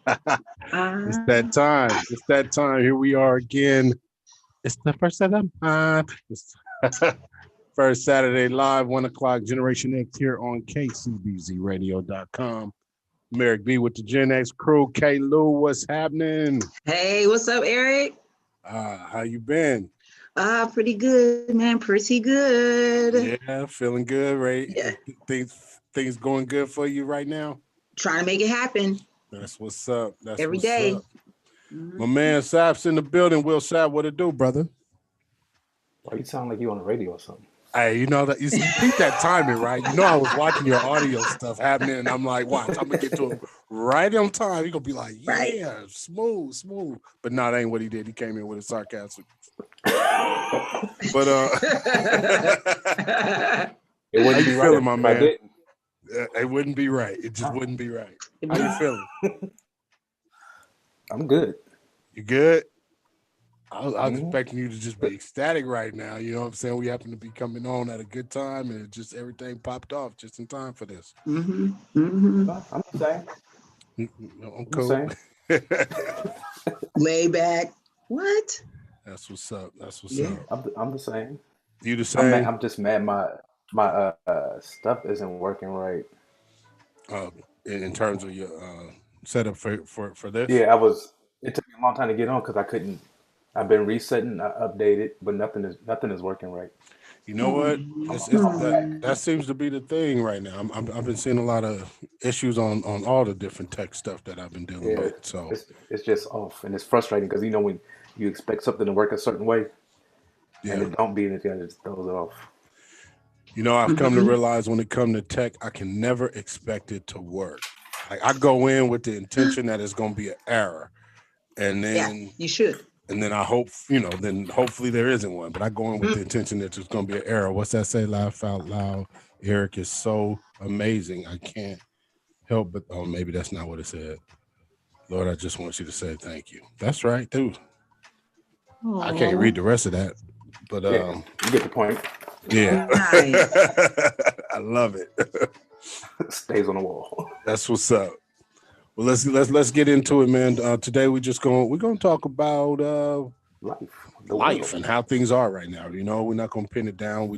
It's that time. It's that time. Here we are again. It's the first of the month. It's first Saturday live, 1 o'clock, Generation X here on KCBZ Merrick B with the Gen X crew. K. Lou, what's happening? Hey, what's up, Eric? How you been? Pretty good, man. Pretty good. Yeah, feeling good, right? Yeah. Things going good for you right now? Trying to make it happen That's what's up. That's every what's day. up. My man Sap's in the building. Will Sap, what it do, brother? Why you sound like you on the radio or something? Hey, you know that you peep that timing, right? You know I was watching your audio stuff happening, and I'm like, watch, I'm gonna get to him right on time. He gonna be like, yeah, Right. smooth. But no, that ain't what he did. He came in with a sarcasm. But It wouldn't be right feeling, my man? It wouldn't be right. It just wouldn't be right. How you feeling? I'm good. You good? I was expecting you to just be ecstatic right now. You know what I'm saying? We happen to be coming on at a good time, and just everything popped off just in time for this. I'm the same. I'm cool. Lay back. What? That's what's up. That's what's Yeah. up. I'm the same. You the same? I'm just mad. My stuff isn't working right. In terms of your setup for this? Yeah, It took me a long time to get on because I couldn't. I've been resetting, I updated, but nothing is working right. You know what? That seems to be the thing right now. I've been seeing a lot of issues on all the different tech stuff that I've been dealing with. So it's just off, and it's frustrating because when you expect something to work a certain way, and it don't be, and it just throws it off. You know, I've come to realize when it comes to tech, I can never expect it to work. Like I go in with the intention that it's going to be an error, and then you should. And then I hope, then hopefully there isn't one. But I go in with the intention that there's going to be an error. What's that say? Laugh out loud. Eric is so amazing. I can't help but, maybe that's not what it said. Lord, I just want you to say thank you. That's right, dude. Aww. I can't read the rest of that. But you get the point. Yeah. Nice. I love it. Stays on the wall. That's what's up. Well, let's get into it, man. Today we're gonna talk about life and how things are right now. You know, we're not gonna pin it down. We're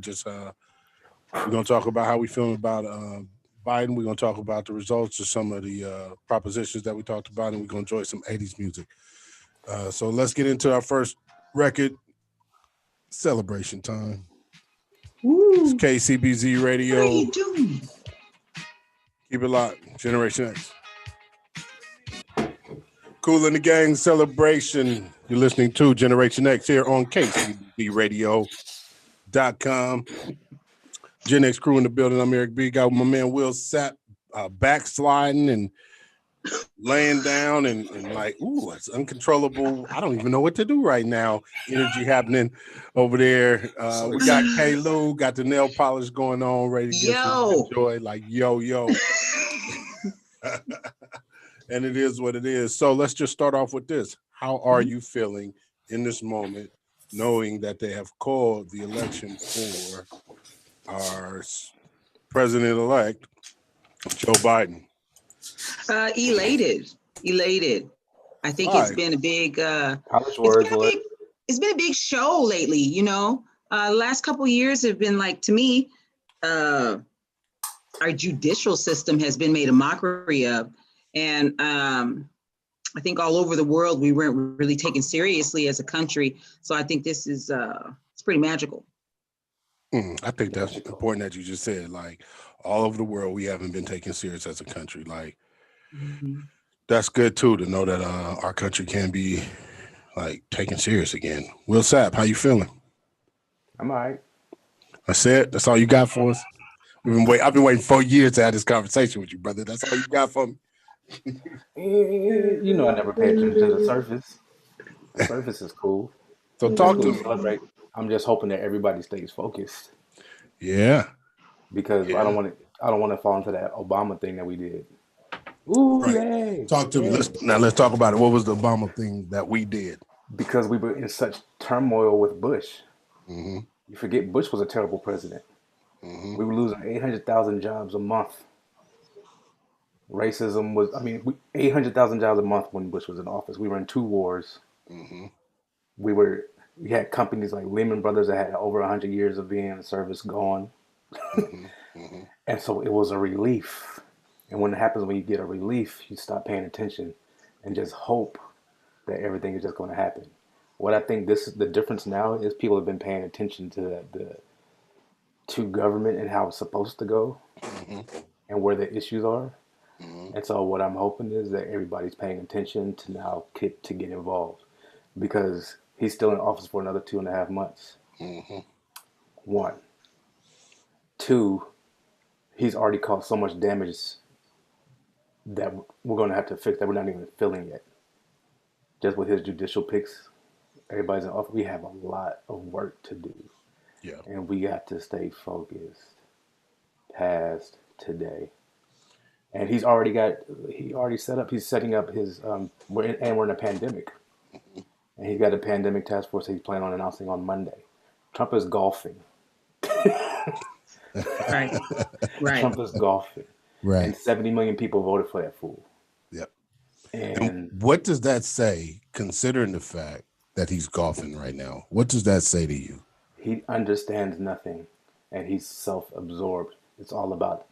gonna talk about how we feeling about Biden. We're gonna talk about the results of some of the propositions that we talked about, and we're gonna enjoy some 80s music. So let's get into our first record. Celebration time. Woo. It's KCBZ Radio. What are you doing? Keep it locked. Generation X. Cool in the Gang celebration. You're listening to Generation X here on KCBRadio.com. Gen X crew in the building. I'm Eric B. Got my man Will Sap backsliding and laying down and like, ooh, it's uncontrollable. I don't even know what to do right now. Energy happening over there. We got K. Lou, got the nail polish going on, ready to get some joy. Like, yo. And it is what it is. So let's just start off with this. How are you feeling in this moment, knowing that they have called the election for our president-elect, Joe Biden? Elated. I think it's been a big. It's been a big show lately. You know, the last couple of years have been like, to me, our judicial system has been made a mockery of. And I think all over the world, we weren't really taken seriously as a country. So I think this is it's pretty magical. I think that's important that you just said, like, all over the world, we haven't been taken serious as a country. Like, that's good, too, to know that our country can be, like, taken serious again. Will Sapp, how you feeling? I'm all right. That's it? That's all you got for us? I've been waiting 4 years to have this conversation with you, brother. That's all you got for me? You know, I never pay attention to the surface. The surface is cool. So talk to me. I'm just hoping that everybody stays focused. Yeah. Because I don't want to fall into that Obama thing that we did. Ooh, right. Yay. Talk to me. Let's talk about it. What was the Obama thing that we did? Because we were in such turmoil with Bush. Mm-hmm. You forget Bush was a terrible president. Mm-hmm. We were losing 800,000 jobs a month. Racism was, $800,000 a month when Bush was in office. We were in 2 wars. Mm-hmm. We had companies like Lehman Brothers that had over 100 years of being in service gone. Mm-hmm. Mm-hmm. And so it was a relief. And when it happens, when you get a relief, you stop paying attention and just hope that everything is just going to happen. What I think the difference now is people have been paying attention to government and how it's supposed to go, Mm-hmm. and where the issues are. Mm-hmm. And so what I'm hoping is that everybody's paying attention to now to get involved, because he's still in office for another 2.5 months. Mm-hmm. 1, 2, he's already caused so much damage that we're going to have to fix that we're not even feeling yet. Just with his judicial picks, everybody's in office. We have a lot of work to do. Yeah. And we got to stay focused past today. And he's already set up, he's setting up his, we're in a pandemic. Mm-hmm. And he's got a pandemic task force that he's planning on announcing on Monday. Trump is golfing. Right. Trump is golfing. Right. And 70 million people voted for that fool. Yep. And what does that say, considering the fact that he's golfing right now? What does that say to you? He understands nothing, and he's self-absorbed. It's all about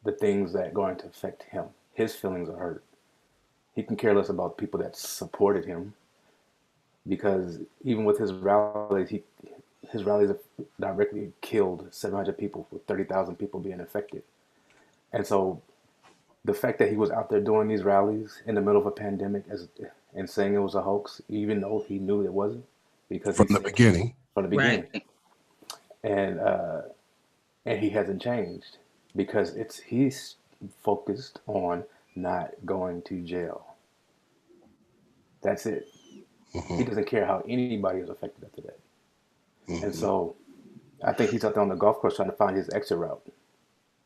the things that are going to affect him. His feelings are hurt. He can care less about people that supported him, because even with his rallies have directly killed 700 people, with 30,000 people being affected. And so the fact that he was out there doing these rallies in the middle of a pandemic and saying it was a hoax, even though he knew it wasn't, because from the beginning. Right. And he hasn't changed, because he's focused on not going to jail. That's it. Mm-hmm. He doesn't care how anybody is affected after that. Mm-hmm. And so I think he's out there on the golf course trying to find his exit route.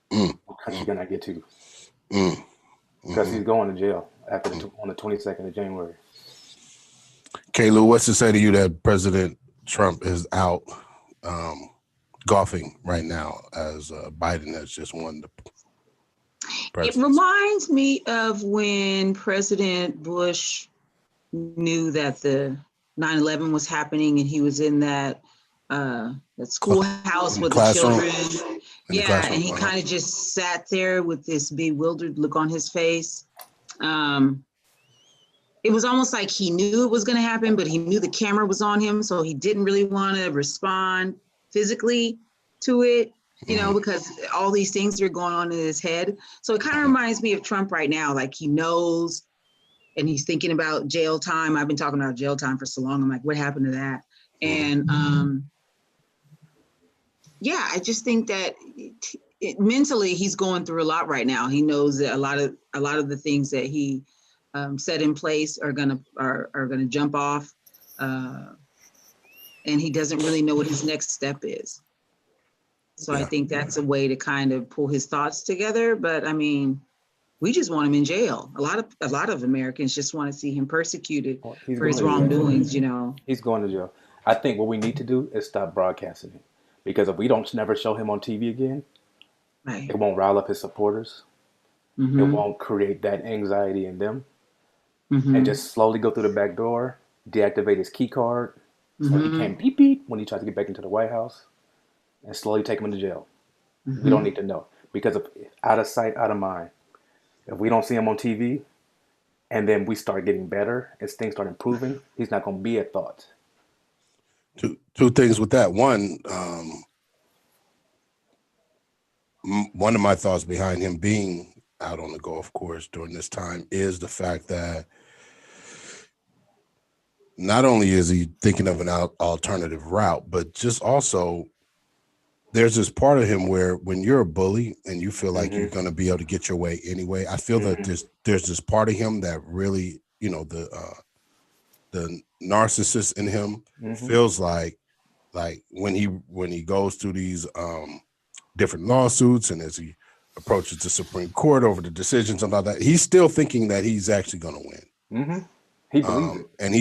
What country can I get to? Because he's going to jail on the 22nd of January. K-Lou, what's to say to you that President Trump is out golfing right now as Biden has just won the presidency? It reminds me of when President Bush knew that the 9/11 was happening, and he was in that schoolhouse with the children. Yeah, and he kind of just sat there with this bewildered look on his face. It was almost like he knew it was going to happen, but he knew the camera was on him, so he didn't really want to respond physically to it, because all these things are going on in his head. So it kind of reminds me of Trump right now. Like, he knows, and he's thinking about jail time. I've been talking about jail time for so long. I'm like, what happened to that? And I just think that mentally he's going through a lot right now. He knows that a lot of the things that he set in place are gonna jump off, and he doesn't really know what his next step is. So I think that's a way to kind of pull his thoughts together. But I mean, we just want him in jail. A lot of Americans just want to see him persecuted for his wrongdoings. He's going to jail. I think what we need to do is stop broadcasting him, because if we don't never show him on TV again, right, it won't rile up his supporters. Mm-hmm. It won't create that anxiety in them. Mm-hmm. And just slowly go through the back door, deactivate his key card, so he can't beep beep when he tries to get back into the White House, and slowly take him into jail. Mm-hmm. We don't need to know, because of out of sight, out of mind. If we don't see him on TV, and then we start getting better as things start improving, he's not going to be a thought. Two things with that. One of my thoughts behind him being out on the golf course during this time is the fact that not only is he thinking of an alternative route, but just also there's this part of him where when you're a bully and you feel like you're going to be able to get your way anyway, I feel that there's this part of him that really, the narcissist in him feels like when he goes through these different lawsuits, and as he approaches the Supreme Court over the decisions and all that, he's still thinking that he's actually going to win. Mm-hmm. He believes it. And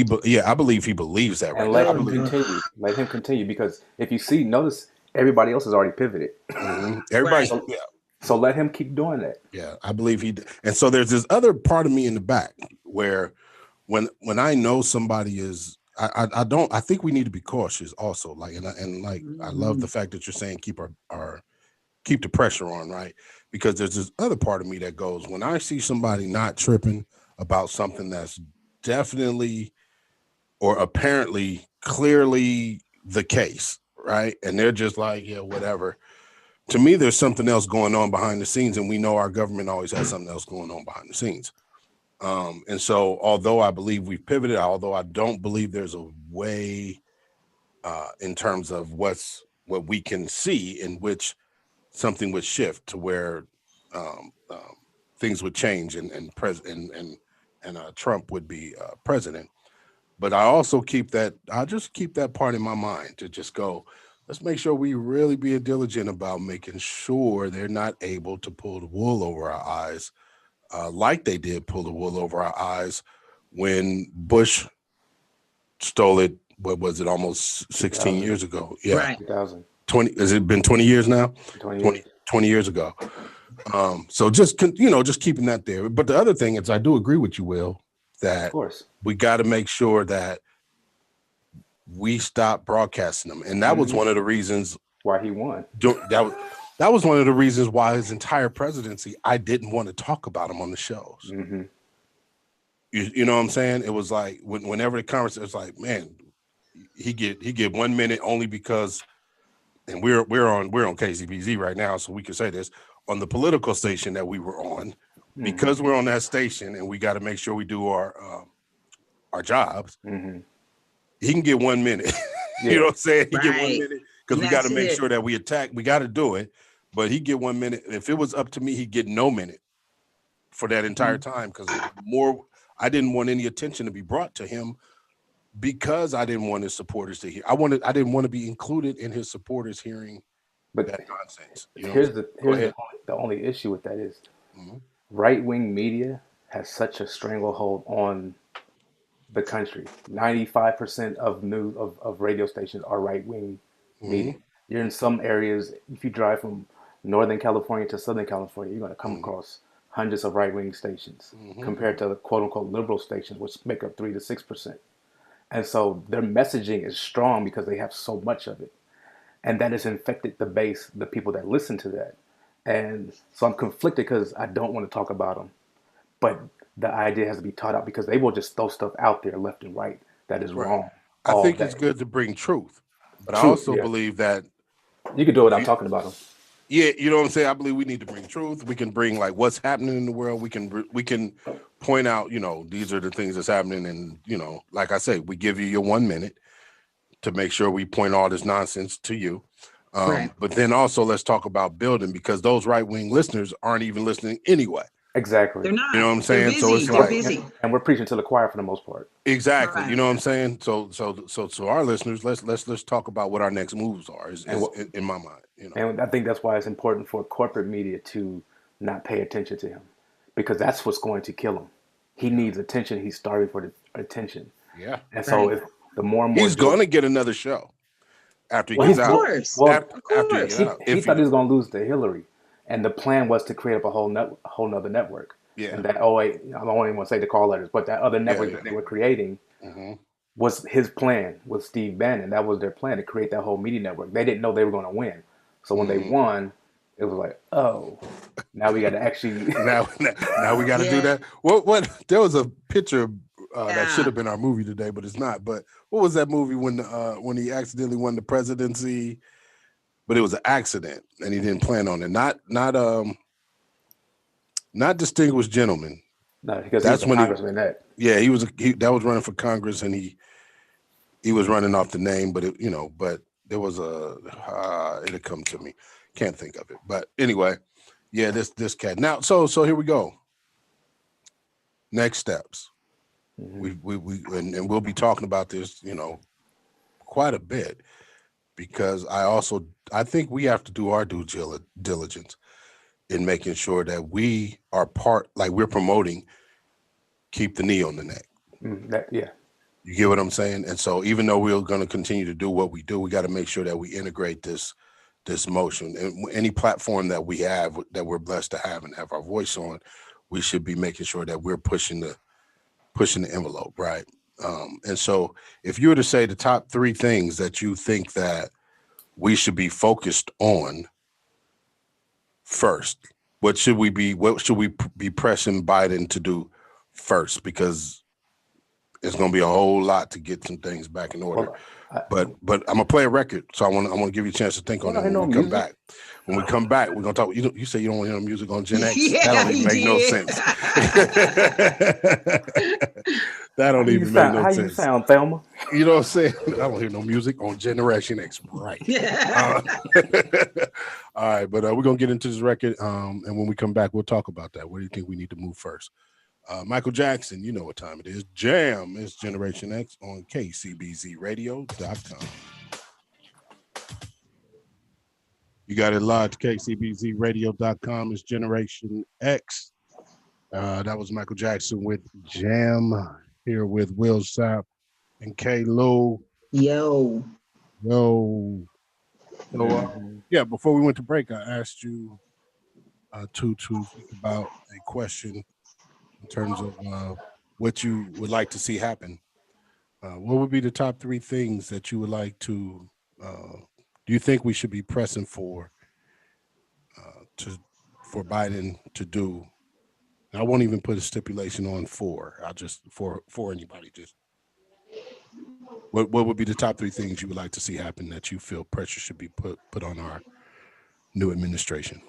I believe he believes that. And let him continue. Let him continue, because if you notice, everybody else has already pivoted. Mm-hmm. Everybody's So let him keep doing that. Yeah, I believe he did. And so there's this other part of me in the back where when I know somebody is, I think we need to be cautious also. Like, I love the fact that you're saying keep keep the pressure on, right? Because there's this other part of me that goes, when I see somebody not tripping about something that's definitely or apparently clearly the case, right? And they're just like, yeah, whatever. To me, there's something else going on behind the scenes, and we know our government always has something else going on behind the scenes. And so, although I believe we've pivoted, although I don't believe there's a way in terms of what we can see in which something would shift to where things would change and Trump would be president. But I also just keep that part in my mind to just go, let's make sure we really be diligent about making sure they're not able to pull the wool over our eyes like they did pull the wool over our eyes when Bush stole it. What was it? Almost 16 years ago. Yeah. Right. 2000. 20. Has it been 20 years now? 20 years ago. So just keeping that there. But the other thing is, I do agree with you, Will, that of course we got to make sure that we stop broadcasting them. And that was one of the reasons why he won. That was one of the reasons why his entire presidency, I didn't want to talk about him on the shows. Mm-hmm. You know what I'm saying? It was like whenever the conversation, it's like, man, he get 1 minute only because, and we're on KCBZ right now, so we can say this on the political station that we were on, because we're on that station and we got to make sure we do our jobs. Mm-hmm. He can get 1 minute. Yeah. You know what I'm saying? He right. get 1 minute because we got to make sure that we attack. We got to do it, but he get 1 minute. If it was up to me, he'd get no minute for that entire time because I didn't want any attention to be brought to him because I didn't want his supporters to hear. I didn't want to be included in his supporters hearing that nonsense. Here's the only issue with that is right-wing media has such a stranglehold on the country. 95% of news of radio stations are right-wing media. You're in some areas, if you drive from Northern California to Southern California, you're going to come across hundreds of right-wing stations compared to the quote-unquote liberal stations, which make up 3 to 6%. And so their messaging is strong because they have so much of it. And that has infected the base, the people that listen to that. And so I'm conflicted because I don't want to talk about them. But the idea has to be taught out because they will just throw stuff out there left and right that is wrong. I think it's good to bring truth. But I also believe that you can do it without talking about them. Yeah, you know what I'm saying? I believe we need to bring truth. We can bring like what's happening in the world. We can point out, these are the things that's happening. And, like I say, we give you your 1 minute to make sure we point all this nonsense to you. Right. But then also let's talk about building because those right-wing listeners aren't even listening anyway. Exactly. They're not. You know what I'm saying? Busy. So it's They're busy. And we're preaching to the choir for the most part. Exactly. Right. You know what I'm saying? So our listeners, let's talk about what our next moves are in my mind. And I think that's why it's important for corporate media to not pay attention to him because that's what's going to kill him. He needs attention. He's starving for the attention. Yeah. And so if the more and more he's going to get another show after he gets out. Of course. After he gets out. He thought he was going to lose to Hillary. And the plan was to create up a whole nother network. Yeah. And that, I don't even want to say the call letters, but that other network that they were creating was his plan with Steve Bannon. That was their plan to create that whole media network. They didn't know they were going to win. So when they won, it was like, oh, now we got to actually. now we got to do that. What? There was a picture that should have been our movie today, but it's not. But what was that movie when he accidentally won the presidency? But it was an accident, and he didn't plan on it. Not Distinguished Gentleman. No, because that's when congressman. He was running for Congress, and he was running off the name, but there was it'll come to me. Can't think of it, but anyway, this cat. Now, so here we go. Next steps. We we'll be talking about this, quite a bit. Because I think we have to do our due diligence in making sure that we are we're promoting keep the knee on the neck. You get what I'm saying? And so even though we're going to continue to do what we do, we got to make sure that we integrate this this motion. And any platform that we have, that we're blessed to have and have our voice on, we should be making sure that we're pushing the envelope, right? And so if you were to say the top 3 things that you think that we should be focused on first, what should we be pressing Biden to do first? Because it's going to be a whole lot to get some things back in order. But I'm gonna play a record, so I want to give you a chance to think on it when we come back. When we come back, we're gonna talk. You say you don't want to hear no music on Gen X. Yeah, that don't even make no sense. That don't even make no sense. How you sound, Thelma? You know what I'm saying? I don't hear no music on Generation X. Right. All right, but we're gonna get into this record, and when we come back, we'll talk about that. Where do you think we need to move first? Michael Jackson, you know what time it is. Jam is Generation X on KCBZRadio.com. You got it live to KCBZRadio.com. It's Generation X. That was Michael Jackson with Jam, here with Will Sapp and K. Lou. Yo. So, yeah, before we went to break, I asked you to think about a question in terms of what you would like to see happen. What would be the top 3 things that you would like to, do you think we should be pressing for Biden to do? I won't even put a stipulation on for. I'll just for anybody. Just what would be the top 3 things you would like to see happen that you feel pressure should be put on our new administration?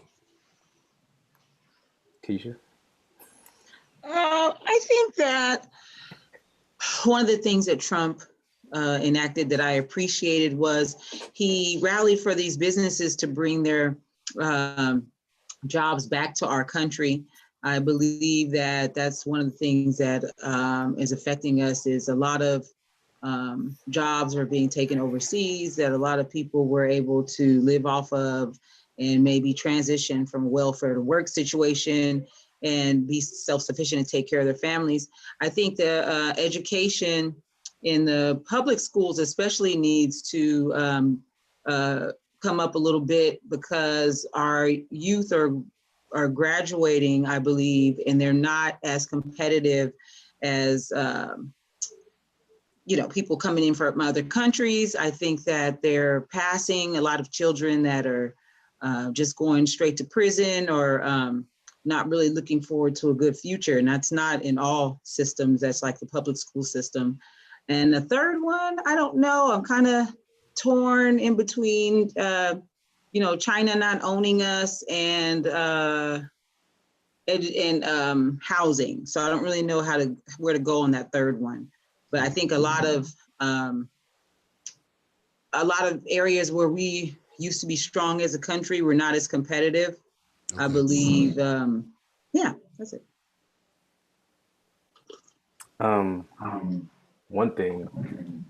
Keisha? I think that one of the things that Trump enacted that I appreciated was he rallied for these businesses to bring their jobs back to our country. I believe that that's one of the things that is affecting us, is a lot of jobs are being taken overseas that a lot of people were able to live off of and maybe transition from a welfare to work situation and be self-sufficient and take care of their families. I think the education in the public schools especially needs to come up a little bit, because our youth are graduating, I believe, and they're not as competitive as people coming in from other countries. I think that they're passing a lot of children that are just going straight to prison or not really looking forward to a good future. And that's not in all systems. That's like the public school system. And the third one, I don't know. I'm kind of torn in between, China not owning us and housing. So I don't really know where to go on that third one. But I think a lot of areas where we used to be strong as a country, we're not as competitive. Okay. I believe, that's it. One thing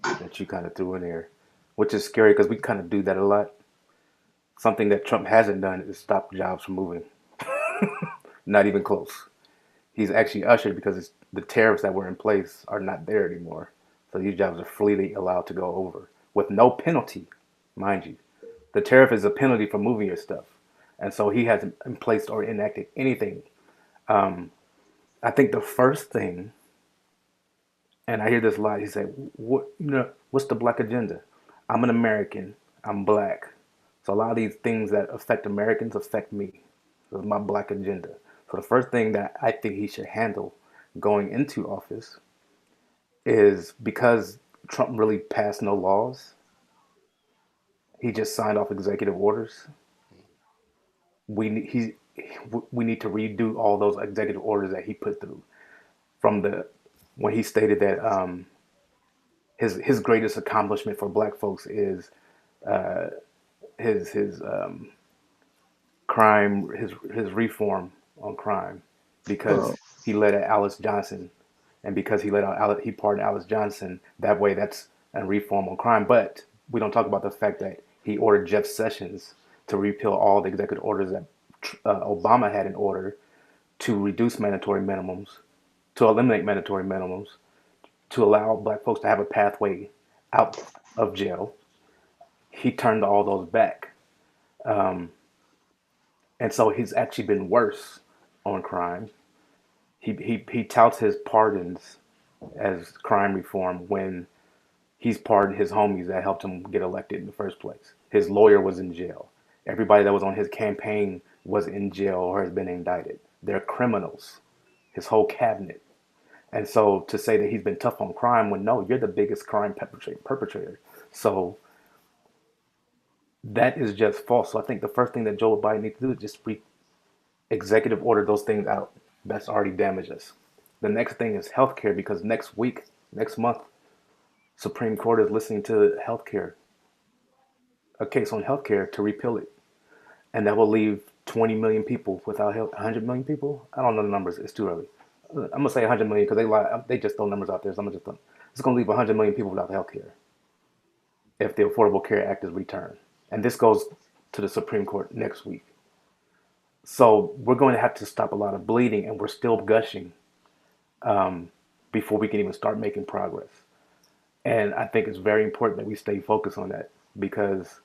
that you kind of threw in there, which is scary because we kind of do that a lot. Something that Trump hasn't done is stop jobs from moving. Not even close. He's actually ushered, because the tariffs that were in place are not there anymore. So these jobs are freely allowed to go over with no penalty, mind you. The tariff is a penalty for moving your stuff. And so he hasn't in place or enacted anything. I think the first thing, and I hear this a lot, he said, what's the black agenda? I'm an American, I'm black. So a lot of these things that affect Americans affect me. So it's my black agenda. So the first thing that I think he should handle going into office is, because Trump really passed no laws, he just signed off executive orders. We need to redo all those executive orders that he put through, from when he stated that his greatest accomplishment for black folks is his crime, his reform on crime, because he let out Alice Johnson, and because he pardoned Alice Johnson. That way, that's a reform on crime. But we don't talk about the fact that he ordered Jeff Sessions to repeal all the executive orders that Obama had in order to reduce mandatory minimums, to eliminate mandatory minimums, to allow black folks to have a pathway out of jail. He turned all those back. And so he's actually been worse on crime. He touts his pardons as crime reform when he's pardoned his homies that helped him get elected in the first place. His lawyer was in jail. Everybody that was on his campaign was in jail or has been indicted. They're criminals, his whole cabinet. And so to say that he's been tough on crime, when no, you're the biggest crime perpetrator. So that is just false. So I think the first thing that Joe Biden needs to do is just executive order those things out. That's already damaged us. The next thing is healthcare, because next month, Supreme Court is listening to healthcare, a case on healthcare to repeal it. And that will leave 20 million people without health. 100 million people? I don't know the numbers. It's too early. I'm going to say 100 million because they lie. They just throw numbers out there. So I'm just it's going to leave 100 million people without health care if the Affordable Care Act is returned. And this goes to the Supreme Court next week. So we're going to have to stop a lot of bleeding, and we're still gushing before we can even start making progress. And I think it's very important that we stay focused on that, because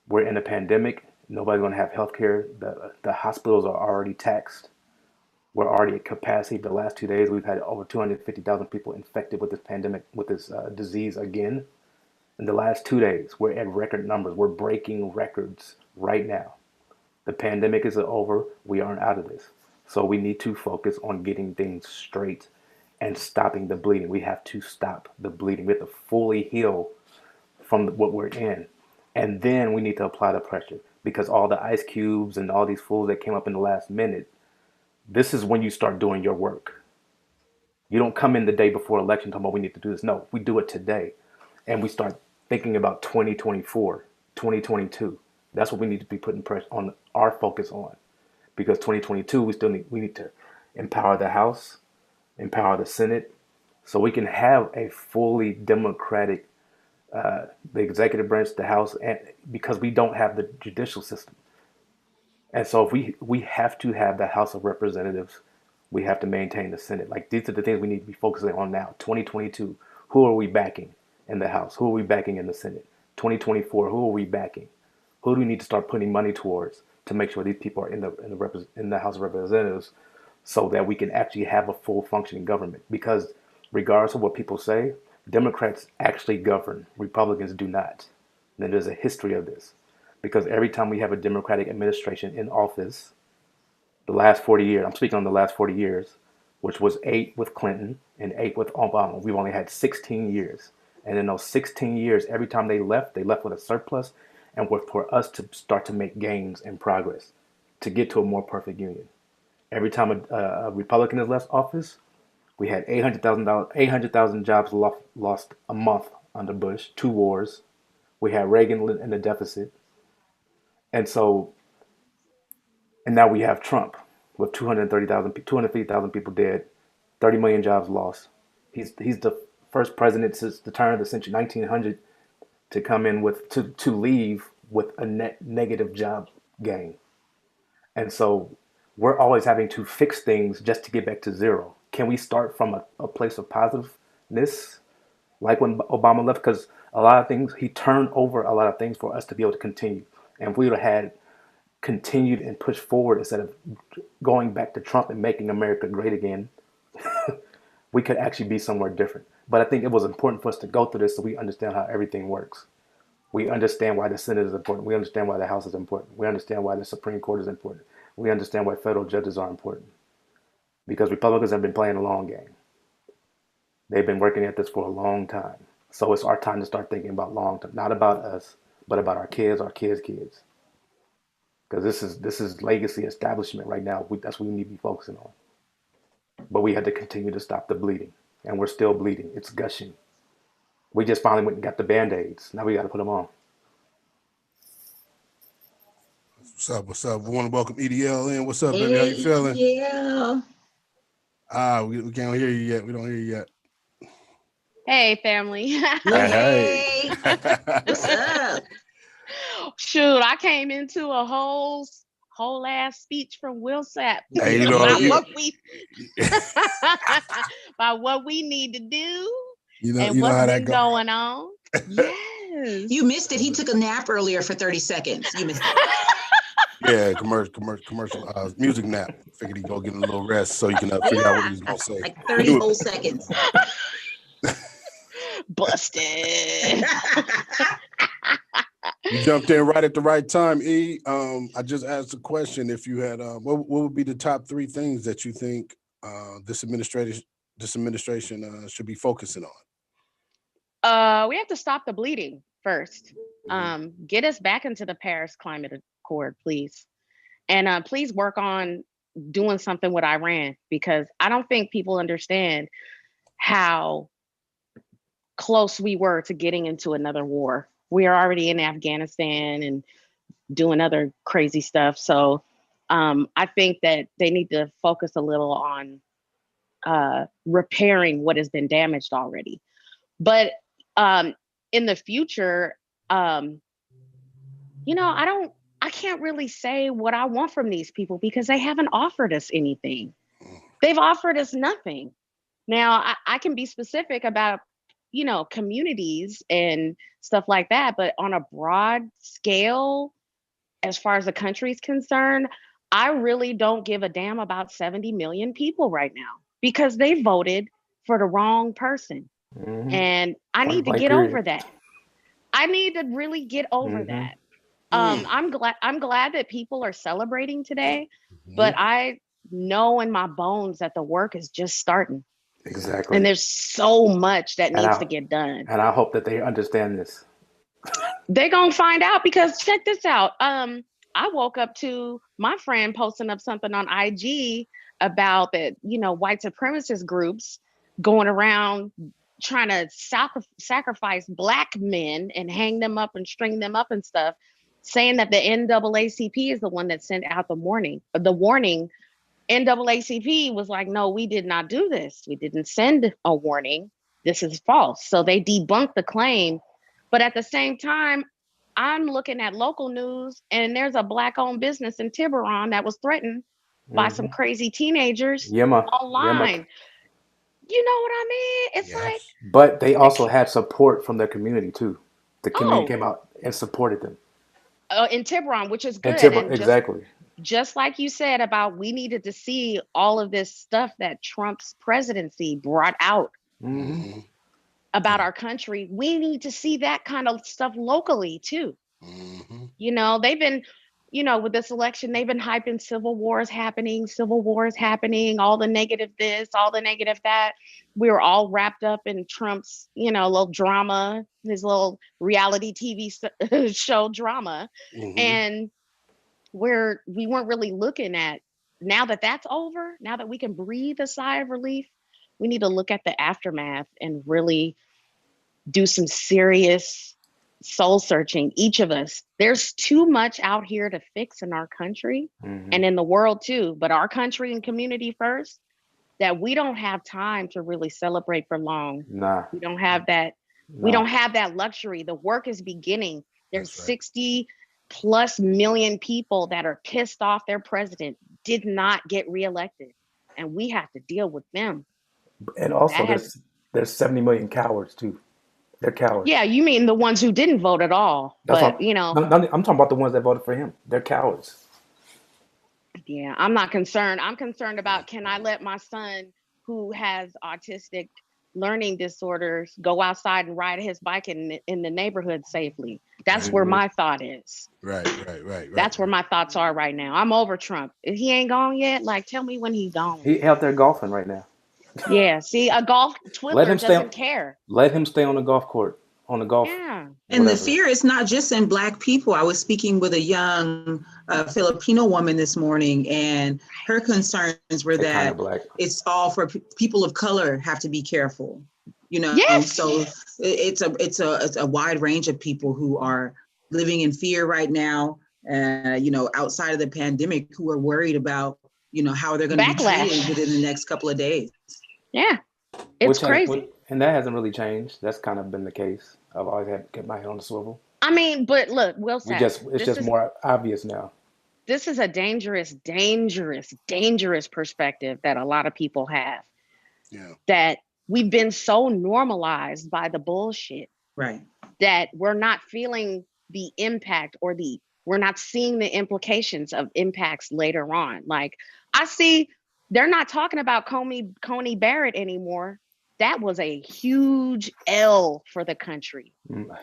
we're in a pandemic. Nobody's going to have health care. The hospitals are already taxed. We're already at capacity. The last 2 days, we've had over 250,000 people infected with this pandemic, with this disease again. In the last 2 days, we're at record numbers. We're breaking records right now. The pandemic is over. We aren't out of this. So we need to focus on getting things straight and stopping the bleeding. We have to stop the bleeding. We have to fully heal from what we're in. And then we need to apply the pressure, because all the ice cubes and all these fools that came up in the last minute, this is when you start doing your work. You don't come in the day before election talking about we need to do this. No, we do it today. And we start thinking about 2024, 2022. That's what we need to be putting pressure on, our focus on. Because 2022, we need to empower the House, empower the Senate, so we can have a fully democratic, the executive branch, the House, and because we don't have the judicial system. And so if we have to have the House of Representatives, we have to maintain the Senate. Like, these are the things we need to be focusing on now. 2022, who are we backing in the House? Who are we backing in the Senate? 2024, who are we backing? Who do we need to start putting money towards to make sure these people are in the House of Representatives, so that we can actually have a full functioning government? Because regardless of what people say, Democrats actually govern. Republicans do not. And there's a history of this. Because every time we have a Democratic administration in office, the last 40 years, I'm speaking on the last 40 years, which was 8 with Clinton and 8 with Obama. We've only had 16 years. And in those 16 years, every time they left with a surplus, and for us to start to make gains and progress to get to a more perfect union. Every time a Republican has left office, we had 800,000 jobs lost a month under Bush, 2 wars. We had Reagan in the deficit. And now we have Trump with 250,000 people dead, 30 million jobs lost. He's the first president since the turn of the century, 1900, to come in to leave with a net negative job gain. And so we're always having to fix things just to get back to zero. Can we start from a place of positiveness, like when Obama left? Because a lot of things, he turned over a lot of things for us to be able to continue. And if we would have had continued and pushed forward instead of going back to Trump and making America great again, we could actually be somewhere different. But I think it was important for us to go through this so we understand how everything works. We understand why the Senate is important. We understand why the House is important. We understand why the Supreme Court is important. We understand why federal judges are important. Because Republicans have been playing a long game. They've been working at this for a long time. So it's our time to start thinking about long term, not about us, but about our kids' kids. Because this is legacy establishment right now. That's what we need to be focusing on. But we had to continue to stop the bleeding. And we're still bleeding. It's gushing. We just finally went and got the Band-Aids. Now we got to put them on. What's up? We want to welcome EDL in. What's up, baby? How you feeling? Yeah. We can't hear you yet. We don't hear you yet. Hey, family. Hey. What's up? Shoot, I came into a whole ass speech from Will Sapp. Hey, about what we need to do you know what's how been that going on. Yes. is. You missed it. He took a nap earlier for 30 seconds. You missed it. Yeah, commercial music nap. Figured he'd go get a little rest so you can figure out what he's gonna say. Like 30 whole seconds. Busted. You jumped in right at the right time, E. I just asked a question. If you had, what would be the top 3 things that you think this administration should be focusing on? We have to stop the bleeding first. Get us back into the Paris Climate Accord, please, and please work on doing something with Iran, because I don't think people understand how close we were to getting into another war. We are already in Afghanistan and doing other crazy stuff. So I think that they need to focus a little on repairing what has been damaged already. But in the future, I can't really say what I want from these people because they haven't offered us anything. They've offered us nothing. Now, I can be specific about, communities and stuff like that, but on a broad scale, as far as the country's concerned, I really don't give a damn about 70 million people right now because they voted for the wrong person. Mm-hmm. And I need to get over that. I need to really get over that. I'm glad that people are celebrating today, but I know in my bones that the work is just starting. Exactly. And there's so much that needs to get done. And I hope that they understand this. They're going to find out, because check this out. I woke up to my friend posting up something on IG about that, white supremacist groups going around trying to sacrifice Black men and hang them up and string them up and stuff, saying that the NAACP is the one that sent out the warning. NAACP was like, no, we did not do this. We didn't send a warning. This is false. So they debunked the claim. But at the same time, I'm looking at local news, and there's a Black-owned business in Tiburon that was threatened by some crazy teenagers online. You know what I mean? It's like... But they also had support from their community, too. The community came out and supported them. In Tiburon, which is good. Exactly. Just like you said about, we needed to see all of this stuff that Trump's presidency brought out about our country. We need to see that kind of stuff locally too. They've been, with this election, they've been hyping civil wars happening, all the negative this, all the negative that. We were all wrapped up in Trump's, little drama, his little reality TV show drama. And we weren't really looking at, now that that's over, now that we can breathe a sigh of relief, we need to look at the aftermath and really do some serious soul searching. Each of us, there's too much out here to fix in our country and in the world too, but our country and community first, that we don't have time to really celebrate for long. We don't have that. We don't have that luxury. The work is beginning. There's 60+ million people that are pissed off their president did not get reelected, and we have to deal with them. And also there's 70 million cowards too. They're cowards. Yeah, you mean the ones who didn't vote at all. I'm talking about the ones that voted for him. They're cowards. Yeah, I'm not concerned. I'm concerned about, can I let my son, who has autistic learning disorders, go outside and ride his bike in the neighborhood safely? That's where my thought is. Right. That's where my thoughts are right now. I'm over Trump. If he ain't gone yet, tell me when he's gone. He out there golfing right now. Yeah, see, a golf Twitter doesn't care. Let him stay on the golf court, on the golf. Yeah. And the fear is not just in Black people. I was speaking with a young Filipino woman this morning, and her concerns were that it's all for people of color have to be careful. Yes. So it's a wide range of people who are living in fear right now. Outside of the pandemic, who are worried about how they're going to be treated within the next couple of days. Yeah, it's crazy. And that hasn't really changed. That's kind of been the case. I've always had to get my head on the swivel. I mean, but look, Will said, it's just more obvious now. This is a dangerous perspective that a lot of people have. Yeah. That we've been so normalized by the bullshit. Right. that we're not feeling the impact or we're not seeing the implications of impacts later on. Like I see, they're not talking about Coney Barrett anymore. That was a huge L for the country.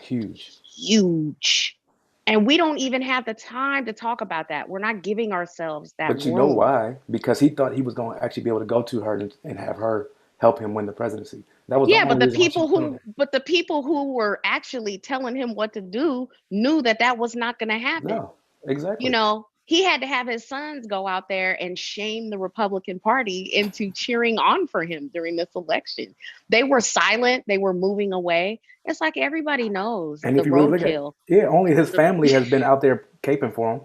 Huge. And we don't even have the time to talk about that. We're not giving ourselves that But you room. know why? Because he thought he was going to actually be able to go to her and have her help him win the presidency. That was but the people who were actually telling him what to do knew that was not going to happen. No, exactly. You know, he had to have his sons go out there and shame the Republican Party into cheering on for him during this election. They were silent. They were moving away. It's like everybody knows and the roadkill. Yeah, only his family has been out there caping for him.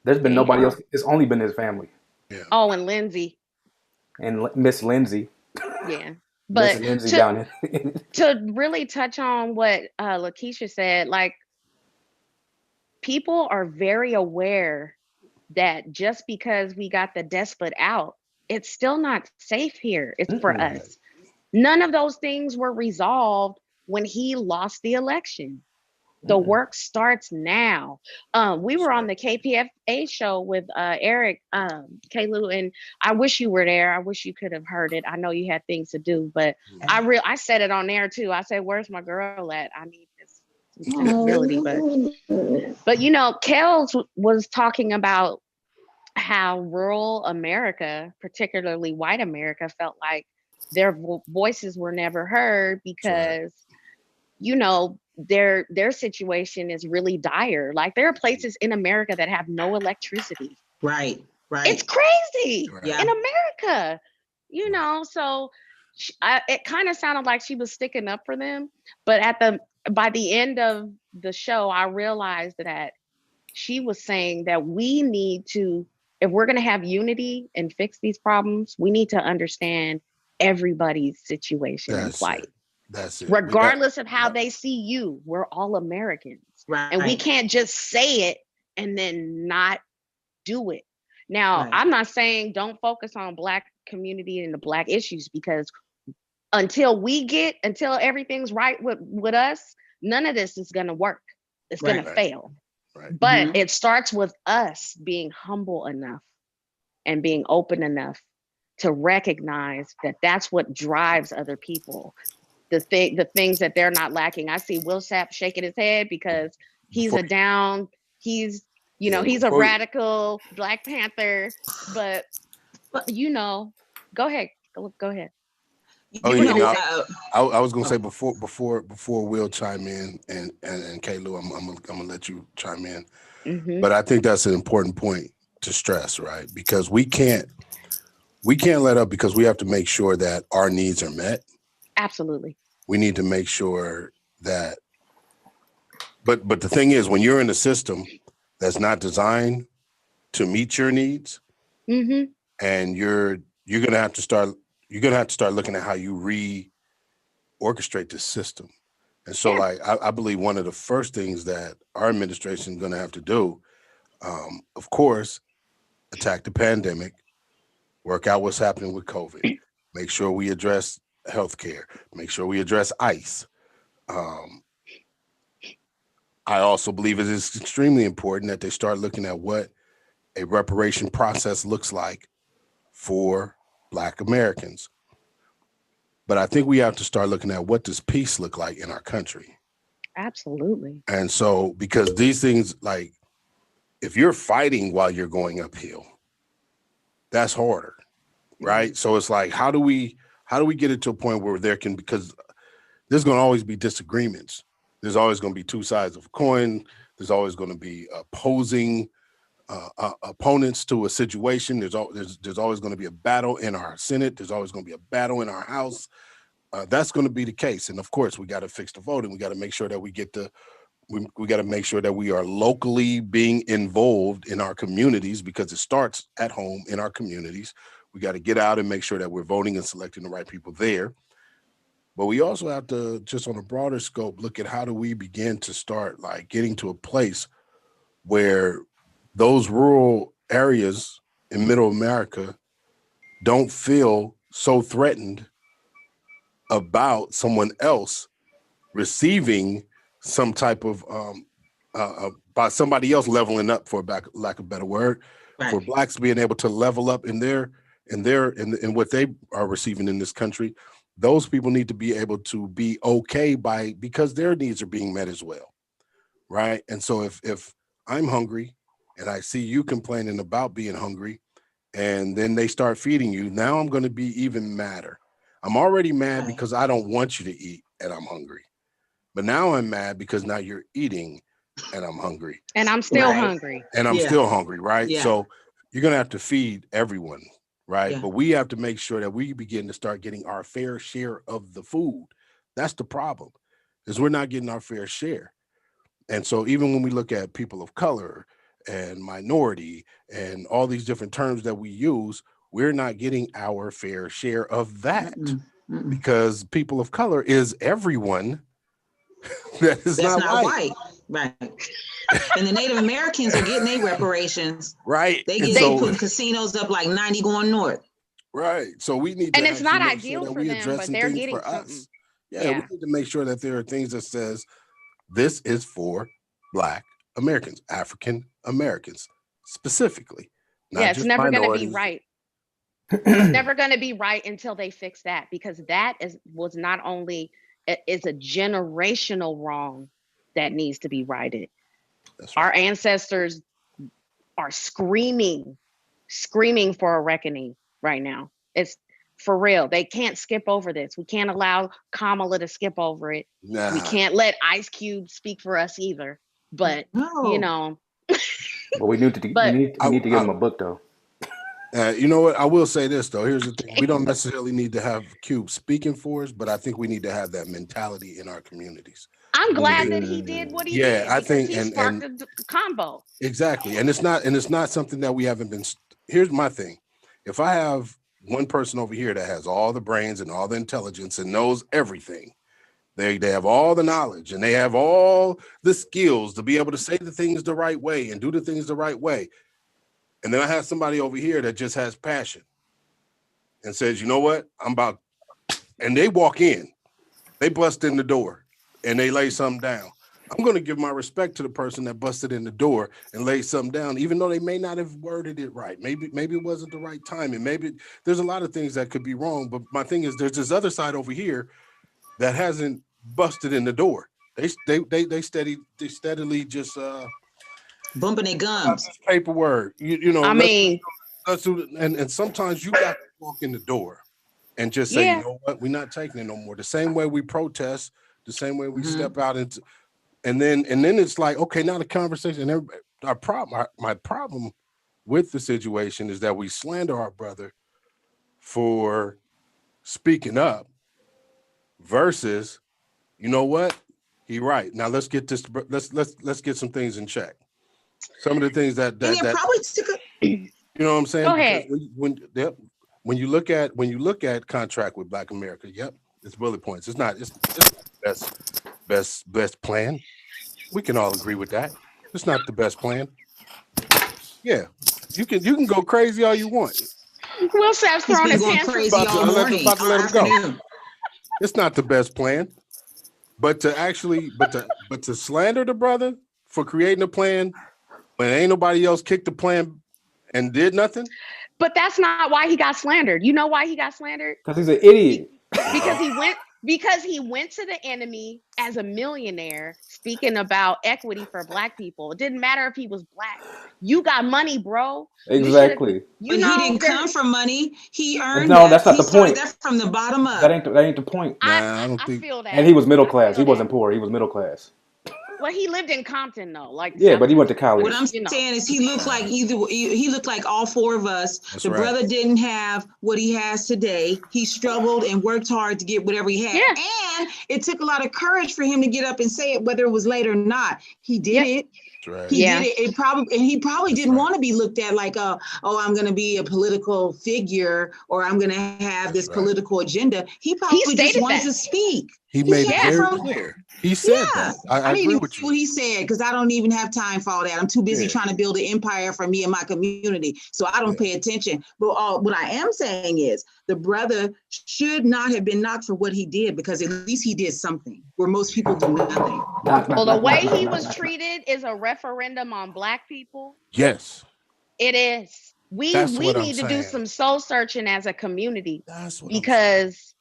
There's been nobody else. It's only been his family. Yeah. Oh, and Lindsay. And Miss Lindsay. Yeah. But to really touch on what Lakeisha said, like, people are very aware that just because we got the despot out, it's still not safe here. It's for us. None of those things were resolved when he lost the election. The work starts now. We were on the KPFA show with Eric, Kalu, and I wish you were there. I wish you could have heard it. I know you had things to do, but I said it on there too. I said, "Where's my girl at? I need this sensibility." But you know, Kels was talking about how rural America, particularly white America, felt like their voices were never heard because, you know, their situation is really dire. Like, there are places in America that have no electricity. Right. It's crazy in America, you know. So it kind of sounded like she was sticking up for them, but by the end of the show, I realized that she was saying that we need to, if we're going to have unity and fix these problems, we need to understand everybody's situation and plight. That's it. Regardless of how they see you, we're all Americans. Right. And we can't just say it and then not do it. Now, I'm not saying don't focus on Black community and the Black issues, because until everything's right with us, none of this is going to work. It's going to fail. Right. But it starts with us being humble enough and being open enough to recognize that that's what drives other people. The things that they're not lacking. I see Will Sapp shaking his head because he's a radical Black Panther, but you know, go ahead. Oh yeah, I was gonna say before Will chime in and Kalu, I'm gonna let you chime in. Mm-hmm. But I think that's an important point to stress, right? Because we can't let up, because we have to make sure that our needs are met. Absolutely. We need to make sure that, but the thing is, when you're in a system that's not designed to meet your needs, and you're gonna have to start looking at how you orchestrate the system. And so like I believe one of the first things that our administration is gonna have to do, of course, attack the pandemic, work out what's happening with COVID, make sure we address healthcare, make sure we address ICE. I also believe it is extremely important that they start looking at what a reparation process looks like for Black Americans. But I think we have to start looking at what does peace look like in our country. Absolutely. And so, because these things, like, if you're fighting while you're going uphill, that's harder, right? So it's like, how do we get it to a point where because there's going to always be disagreements. There's always going to be two sides of a coin. There's always going to be opposing opponents to a situation. There's always going to be a battle in our Senate. There's always going to be a battle in our House. That's going to be the case. And of course, we got to fix the voting. We got to make sure that we got to make sure that we are locally being involved in our communities, because it starts at home in our communities. We got to get out and make sure that we're voting and selecting the right people there. But we also have to, just on a broader scope, look at how do we begin to start like getting to a place where those rural areas in middle America don't feel so threatened about someone else receiving some type of by somebody else leveling up, for lack of a better word, for blacks being able to level up in what they are receiving in this country. Those people need to be able to be okay because their needs are being met as well, right? And so if I'm hungry and I see you complaining about being hungry, and then they start feeding you, now I'm going to be even madder. I'm already mad because I don't want you to eat and I'm hungry. But now I'm mad because now you're eating and I'm hungry. And I'm still hungry. And I'm still hungry, right? Yeah. So you're going to have to feed everyone, right? Yeah. But we have to make sure that we begin to start getting our fair share of the food. That's the problem, is we're not getting our fair share. And so even when we look at people of color and minority and all these different terms that we use, we're not getting our fair share of that, because people of color is everyone that's not white. Right. And the Native Americans are getting their reparations. Right. They put casinos up like 90 going north. Right. So we need to, and it's not ideal for them, but they're getting something. Yeah, we need to make sure that there are things that says this is for Black Americans, African Americans specifically. It's never going to be right. It's never going to be right until they fix that, because that was not only is a generational wrong that needs to be righted. That's right. Our ancestors are screaming for a reckoning right now. It's for real. They can't skip over this. We can't allow Kamala to skip over it. Nah. We can't let Ice Cube speak for us either. But you know, but we need to give him a book though. You know what? I will say this though. Here's the thing: we don't necessarily need to have Cube speaking for us, but I think we need to have that mentality in our communities. I'm glad that he did what he did. I think he sparked a combo. Exactly, and it's not something that we haven't been. Here's my thing: if I have one person over here that has all the brains and all the intelligence and knows everything, they have all the knowledge and they have all the skills to be able to say the things the right way and do the things the right way. And then I have somebody over here that just has passion and says, you know what, and they walk in, they bust in the door and they lay something down. I'm going to give my respect to the person that busted in the door and laid something down, even though they may not have worded it right. Maybe it wasn't the right timing. Maybe there's a lot of things that could be wrong. But my thing is, there's this other side over here that hasn't busted in the door. They steadily just bumping their gums. Paperwork. You know. I mean, and sometimes you got to walk in the door and just say, you know what, we're not taking it no more. The same way we protest, the same way we step out into. And then it's like, okay, now the conversation. My problem with the situation is that we slander our brother for speaking up versus, you know what, he right. Now let's get this. Let's get some things in check. Some of the things that probably took you know what I'm saying. Go ahead. When you look at contract with Black America, it's bullet points. It's not. It's the best plan. We can all agree with that. It's not the best plan. Yeah, you can go crazy all you want. Will Sapp's throwing his hands crazy all morning. About to let him go. It's not the best plan, but to slander the brother for creating a plan when ain't nobody else kicked the plan and did nothing. But that's not why he got slandered. You know why he got slandered? Because he's an idiot. Because he went to the enemy as a millionaire speaking about equity for Black people. It didn't matter if he was Black. You got money, bro. Exactly. He didn't come from money. He earned that. That's not the point. That from the bottom up. That ain't the point. I don't think. Feel that. And he was middle class. He wasn't poor. He was middle class. Well, he lived in Compton though. But he went to college. What I'm saying is he looked like all four of us. That's the brother didn't have what he has today. He struggled and worked hard to get whatever he had. Yeah. And it took a lot of courage for him to get up and say it, whether it was late or not. He did it. Right. He did it. He probably didn't want to be looked at like, I'm going to be a political figure or I'm going to have this political agenda. He probably just wanted to speak. He made it very clear. He said that. I agree with you. What he said, because I don't even have time for all that. I'm too busy trying to build an empire for me and my community, so I don't pay attention. But what I am saying is the brother should not have been knocked for what he did, because at least he did something where most people do nothing. Well, the way he was treated is a referendum on Black people. Yes. It is. We need to do some soul searching as a community, because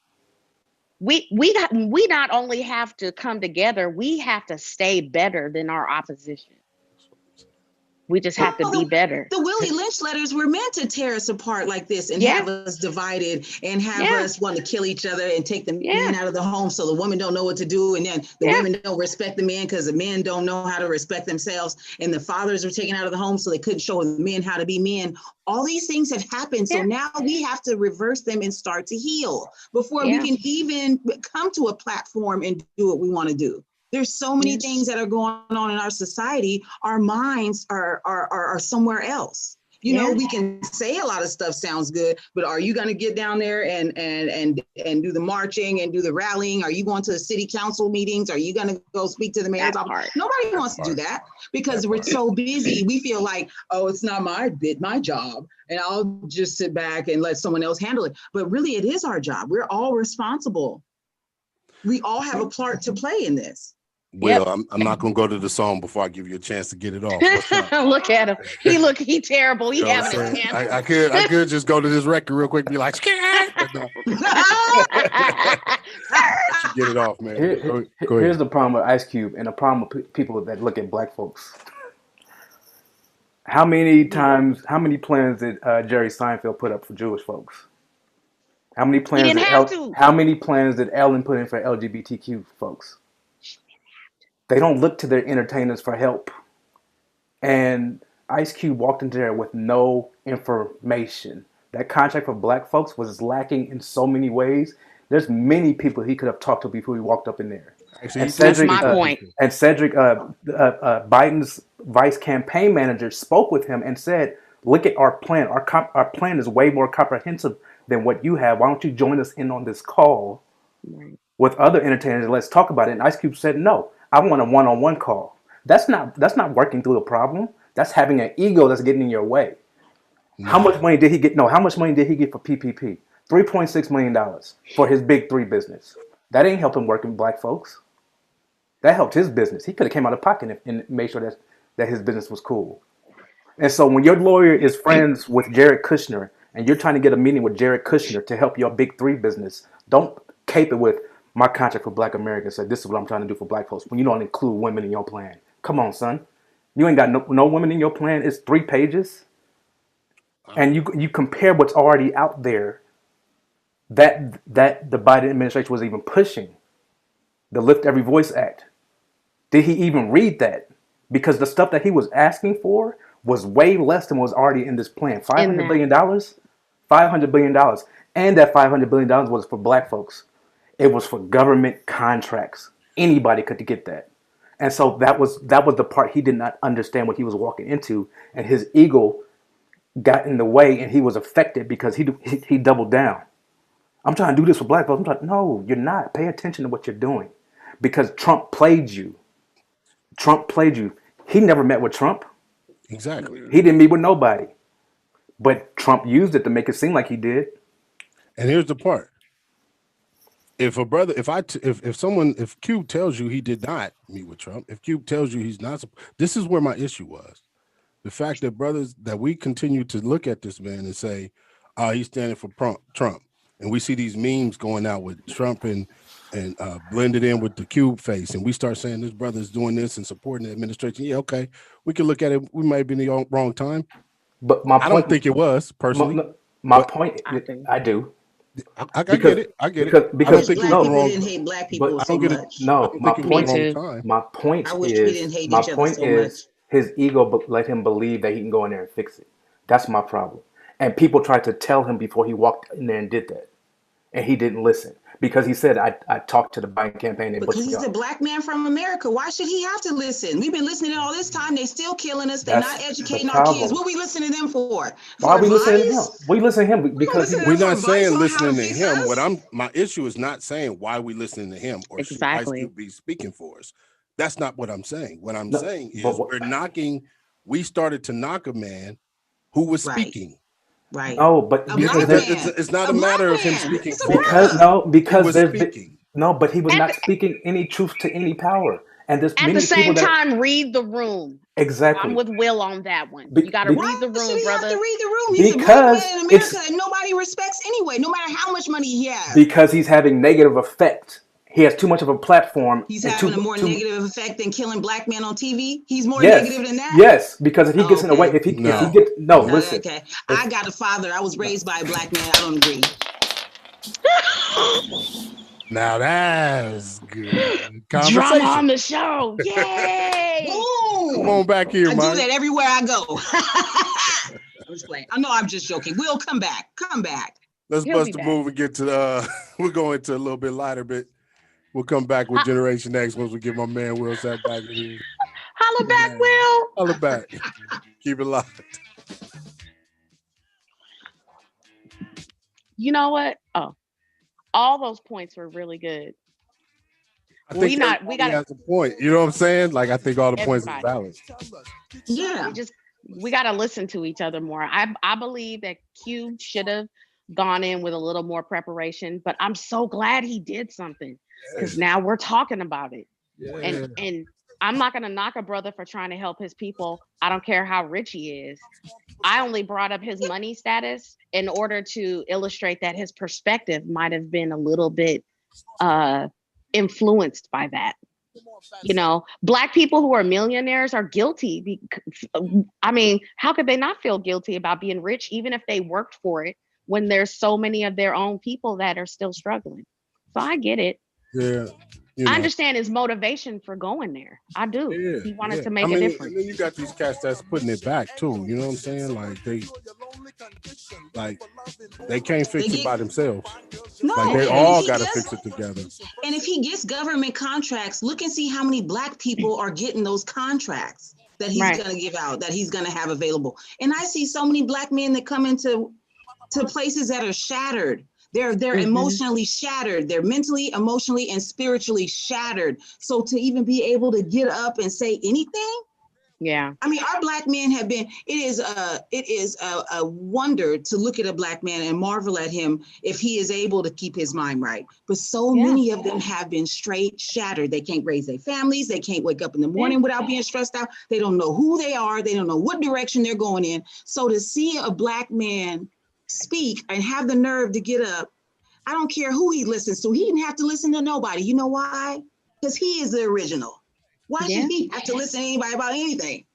we not only have to come together, we have to stay better than our opposition. We just have to be better. The Willie Lynch letters were meant to tear us apart like this and have us divided and have us want to kill each other and take the men out of the home so the women don't know what to do, and then the women don't respect the men because the men don't know how to respect themselves, and the fathers were taken out of the home so they couldn't show the men how to be men. All these things have happened. So now we have to reverse them and start to heal before we can even come to a platform and do what we want to do. There's so many things that are going on in our society. Our minds are somewhere else. You know, we can say a lot of stuff sounds good, but are you going to get down there and do the marching and do the rallying? Are you going to the city council meetings? Are you going to go speak to the mayor's office? Nobody wants to do that because we're so busy. We feel like, oh, it's not my job, and I'll just sit back and let someone else handle it. But really, it is our job. We're all responsible. We all have a part to play in this. Well, I'm not going to go to the song before I give you a chance to get it off. Look at him. He terrible. He having a chance. I could just go to this record real quick and be like, get it off, man. Here's the problem with Ice Cube and the problem with people that look at Black folks. How many plans did Jerry Seinfeld put up for Jewish folks? How many plans did Ellen put in for LGBTQ folks? They don't look to their entertainers for help. And Ice Cube walked into there with no information. That contract for Black folks was lacking in so many ways. There's many people he could have talked to before he walked up in there. And Cedric, that's my point. And Cedric, Biden's vice campaign manager, spoke with him and said, look at our plan. Our plan is way more comprehensive than what you have. Why don't you join us in on this call with other entertainers? Let's talk about it. And Ice Cube said, no. I want a one-on-one call. That's not working through the problem. That's having an ego that's getting in your way. No. How much money did he get? No, how much money did he get for PPP? $3.6 million for his big three business. That ain't helping working Black folks. That helped his business. He could have came out of pocket and made sure that his business was cool. And so when your lawyer is friends with Jared Kushner and you're trying to get a meeting with Jared Kushner to help your big three business, don't cape it with, my contract for Black Americans said this is what I'm trying to do for Black folks when you don't include women in your plan. Come on, son. You ain't got no women in your plan. It's 3 pages. And you compare what's already out there that the Biden administration was even pushing, the Lift Every Voice Act. Did he even read that? Because the stuff that he was asking for was way less than what was already in this plan. $500 billion? $500 billion. And that $500 billion was for Black folks. It was for government contracts. Anybody could get that. And so that was the part he did not understand what he was walking into. And his ego got in the way and he was affected because he doubled down. I'm trying to do this for Black folks. I'm like, no, you're not. Pay attention to what you're doing. Because Trump played you. He never met with Trump. Exactly. He didn't meet with nobody. But Trump used it to make it seem like he did. And here's the part. If Cube tells you he did not meet with Trump, if Cube tells you he's not, this is where my issue was. The fact that that we continue to look at this man and say, he's standing for Trump. And we see these memes going out with Trump and blended in with the Cube face. And we start saying this brother's doing this and supporting the administration. Yeah, okay. We can look at it. We might be in the wrong time. But I don't think it was, personally. My point, I do. I get it. Because Black people didn't hate Black people so much. No, my point is his ego let him believe that he can go in there and fix it. That's my problem. And people tried to tell him before he walked in there and did that. And he didn't listen. Because he said, I talked to the Biden campaign. Because he's a black man from America. Why should he have to listen? We've been listening all this time. They still killing us. They're not educating our kids. What are we listening to them for? Why are we listening to him? We listen to him because we're not saying listening to him. My issue is not saying why we listening to him or should Ice Cube be speaking for us. That's not what I'm saying. What I'm saying is we started to knock a man who was speaking. Right. No, but it's not a matter of him speaking but he was not speaking any truth to any power. And there's at the same time, read the room. Exactly. I'm with Will on that one. You got to read the room, brother. Have to read the room. He's a black man in America that nobody respects anyway, no matter how much money he has. Because he's having negative effect. He has too much of a platform. He's having a more negative effect than killing black men on TV. He's more negative than that. Yes, because if he gets in the way, if he gets listen. Okay, I got a father. I was raised by a black man. I don't agree. Now that's good. Drama on the show. Yay! Come on back here, I do that everywhere I go. I'm just playing. I know I'm just joking. We'll come back. Come back. Let's bust the move and get to we're going to a little bit lighter bit. We'll come back with Generation X once we get my man Will Sapp back in here. Holla back, Will. Holla back. Keep it locked. You know what? Oh, all those points were really good. I think we got a point. You know what I'm saying? Like I think all the points are valid. Yeah. We got to listen to each other more. I believe that Q should have gone in with a little more preparation, but I'm so glad he did something. Because now we're talking about it. Yeah. And I'm not going to knock a brother for trying to help his people. I don't care how rich he is. I only brought up his money status in order to illustrate that his perspective might have been a little bit influenced by that. You know, Black people who are millionaires are guilty. I mean, how could they not feel guilty about being rich, even if they worked for it, when there's so many of their own people that are still struggling? So I get it. Yeah. I understand his motivation for going there. I do. Yeah, he wanted to make a difference. And then you got these cats that's putting it back too. You know what I'm saying? Like they can't fix it by themselves. No, like they all got to fix it together. And if he gets government contracts, look and see how many Black people are getting those contracts that he's going to give out, that he's going to have available. And I see so many Black men that come into places that are shattered. They're emotionally shattered. They're mentally, emotionally, and spiritually shattered. So to even be able to get up and say anything, yeah. I mean, our Black men have been. It is a wonder to look at a Black man and marvel at him if he is able to keep his mind right. But so many of them have been straight shattered. They can't raise their families. They can't wake up in the morning without being stressed out. They don't know who they are. They don't know what direction they're going in. So to see a Black man speak and have the nerve to get up, I don't care who he listens to. He didn't have to listen to nobody. You know why? Because he is the original. Why should he have to listen to anybody about anything?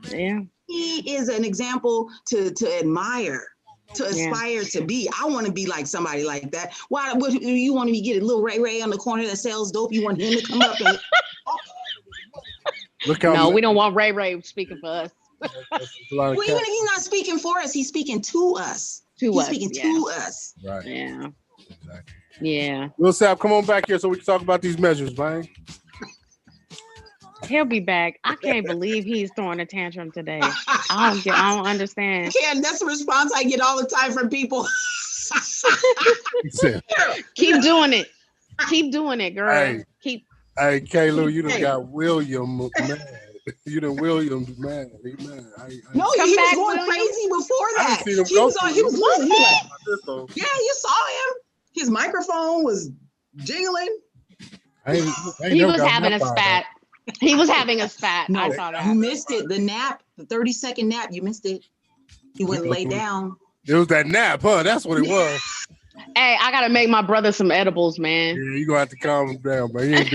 Yeah. He is an example to admire, to aspire to be. I want to be like somebody like that. Why would you want to be getting little Ray on the corner that sells dope? You want him to come up and No, we don't want Ray speaking for us. Well, even if he's not speaking for us, he's speaking to us. He's speaking to us. Right. Yeah. Exactly. Yeah. Will Sapp, come on back here so we can talk about these measures, man. He'll be back. I can't believe he's throwing a tantrum today. I don't understand. Yeah, that's the response I get all the time from people. Keep doing it. Keep doing it, girl. Hey, K-Lou, you done got William mad. You done Williams mad. He mad. No, he was going crazy before that. He was losing. Yeah, you saw him. His microphone was jingling. He was having a spat. He was having a spat. No, I saw that. You missed it. The nap, the 30-second nap, you missed it. He went and lay down. It was that nap, huh? That's what it was. Hey, I gotta make my brother some edibles, man. Yeah, you gonna have to calm him down, man.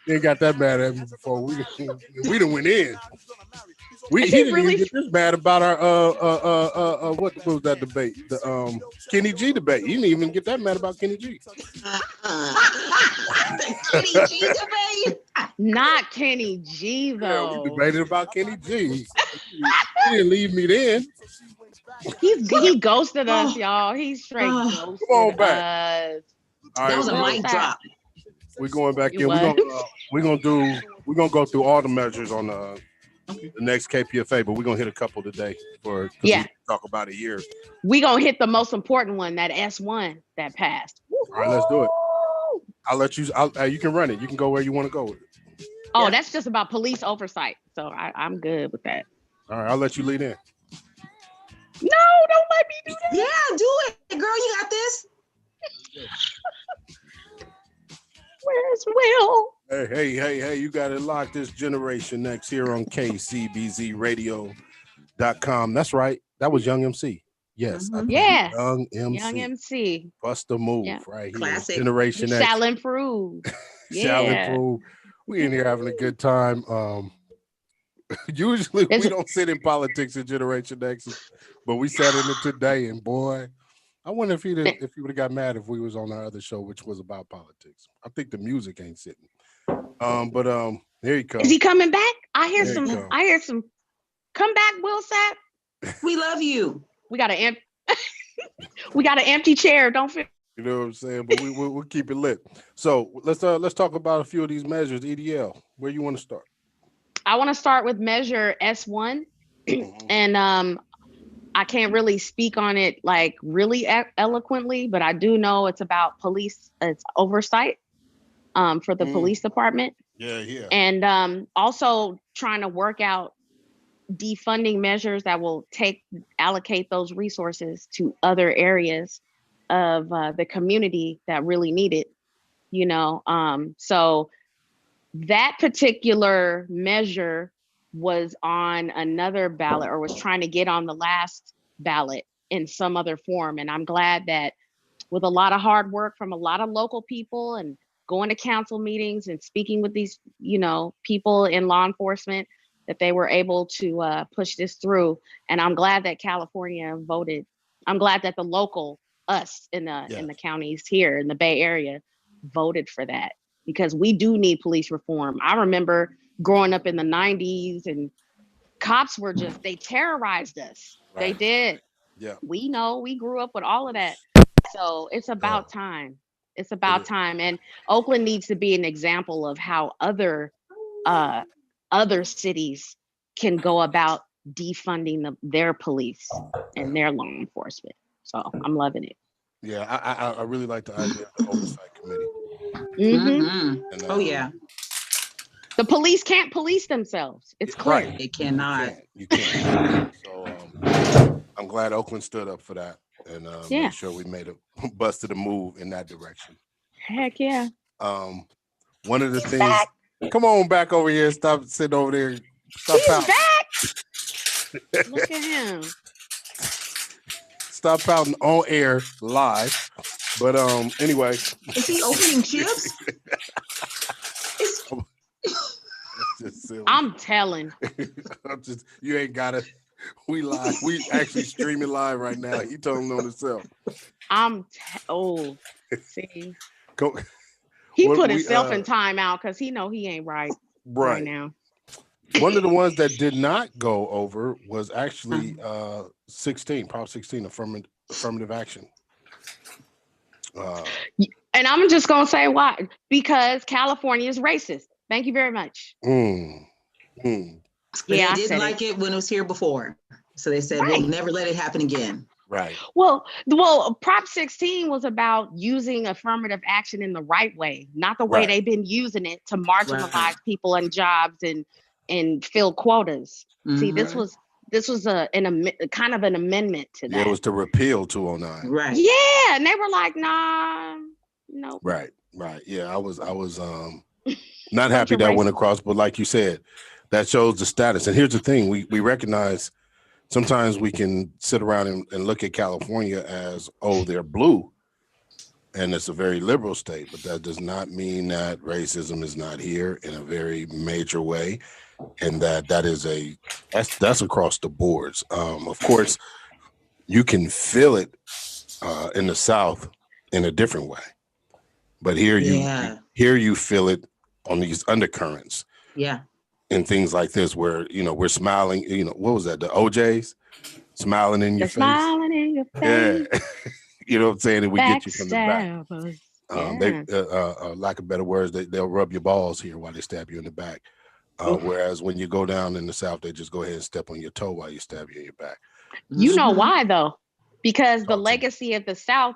He ain't got that mad at me before. We done went in. He didn't even get this bad about our what was that debate? The Kenny G debate. He didn't even get that mad about Kenny G. The Kenny G debate? Not Kenny G though. Yeah, we debated about Kenny G. He didn't leave me then. He ghosted us, y'all. He's straight ghosted come on back. us. That was a mic drop. We're going back in. We're gonna go through all the measures on the next KPFA, but we're gonna hit a couple today we talk about it here. We're gonna hit the most important one, that S1 that passed. All right, let's do it. I'll let you. You can run it. You can go where you want to go with it. Oh, that's just about police oversight. So I'm good with that. All right, I'll let you lead in. No, don't let me do that. Yeah, do it, girl. You got this. Where's Will? Hey, you got it locked. This Generation Next here on KCBZ Radio.com. That's right. That was Young MC. Yes. Mm-hmm. Yeah. Young MC. Bust a move right here. Classic. Generation X. Shall improve. Shall improve. We in here having a good time. Usually we don't sit in politics in Generation X, but we sat in it today, and boy, I wonder if he would have got mad if we was on our other show, which was about politics. I think the music ain't sitting. But here he comes. Is he coming back? I hear some. Come back, Will Sapp. We love you. We got an empty chair. Don't feel. You know what I'm saying? But we'll keep it lit. So let's talk about a few of these measures. EDL, where you want to start? I want to start with measure S1, and I can't really speak on it like really eloquently, but I do know it's about it's oversight for the police department. Yeah. And also trying to work out defunding measures that will allocate those resources to other areas of the community that really need it, so that particular measure was on another ballot, or was trying to get on the last ballot in some other form. And I'm glad that with a lot of hard work from a lot of local people and going to council meetings and speaking with these, people in law enforcement, that they were able to push this through. And I'm glad that California voted. I'm glad that the local us in the counties here in the Bay Area voted for that, because we do need police reform. I remember growing up in the 90s, and cops were they terrorized us. Right. They did. Yeah. We grew up with all of that. So it's about time. It's about time. And Oakland needs to be an example of how other cities can go about defunding their police and their law enforcement. So I'm loving it. Yeah, I really like the idea of the oversight committee. Mm-hmm. And, the police can't police themselves. It's clear. Right. They cannot. You can't. So I'm glad Oakland stood up for that and made sure we busted a move in that direction. Heck yeah. One of the things. Back. Come on back over here. Stop sitting over there. Stop pouting. Back. Look at him. Stop pouting on air live. But anyway. Is he opening chips? I'm telling. You ain't got it. We live. We actually streaming live right now. He told him on himself. See. He put himself in timeout because he know he ain't right now. One of the ones that did not go over was actually 16, Prop 16, affirmative action. And I'm just gonna say why. Because California is racist. Thank you very much. Yeah, they didn't like it when it was here before. So they said, we'll never let it happen again. Right. Well, Prop 16 was about using affirmative action in the right way, not the way they've been using it to marginalize people and jobs and fill quotas. Mm-hmm. See, this was a kind of an amendment to that. It was to repeal 209. Right. Yeah, and they were like, nah, no. Right. Yeah, I was not happy that went across, but like you said, that shows the status. And here's the thing: we recognize sometimes we can sit around and look at California as, they're blue, and it's a very liberal state, but that does not mean that racism is not here in a very major way, and that's across the boards. Of course, you can feel it in the South in a different way, but here you feel it on these undercurrents. Yeah. And things like this where, we're smiling, what was that? The OJs smiling in your face. Smiling in your face. Yeah. You know what I'm saying? And we get you from the back. They, lack of better words, they'll rub your balls here while they stab you in the back. Whereas when you go down in the South, they just go ahead and step on your toe while you stab you in your back. You know why though? Because the legacy of the South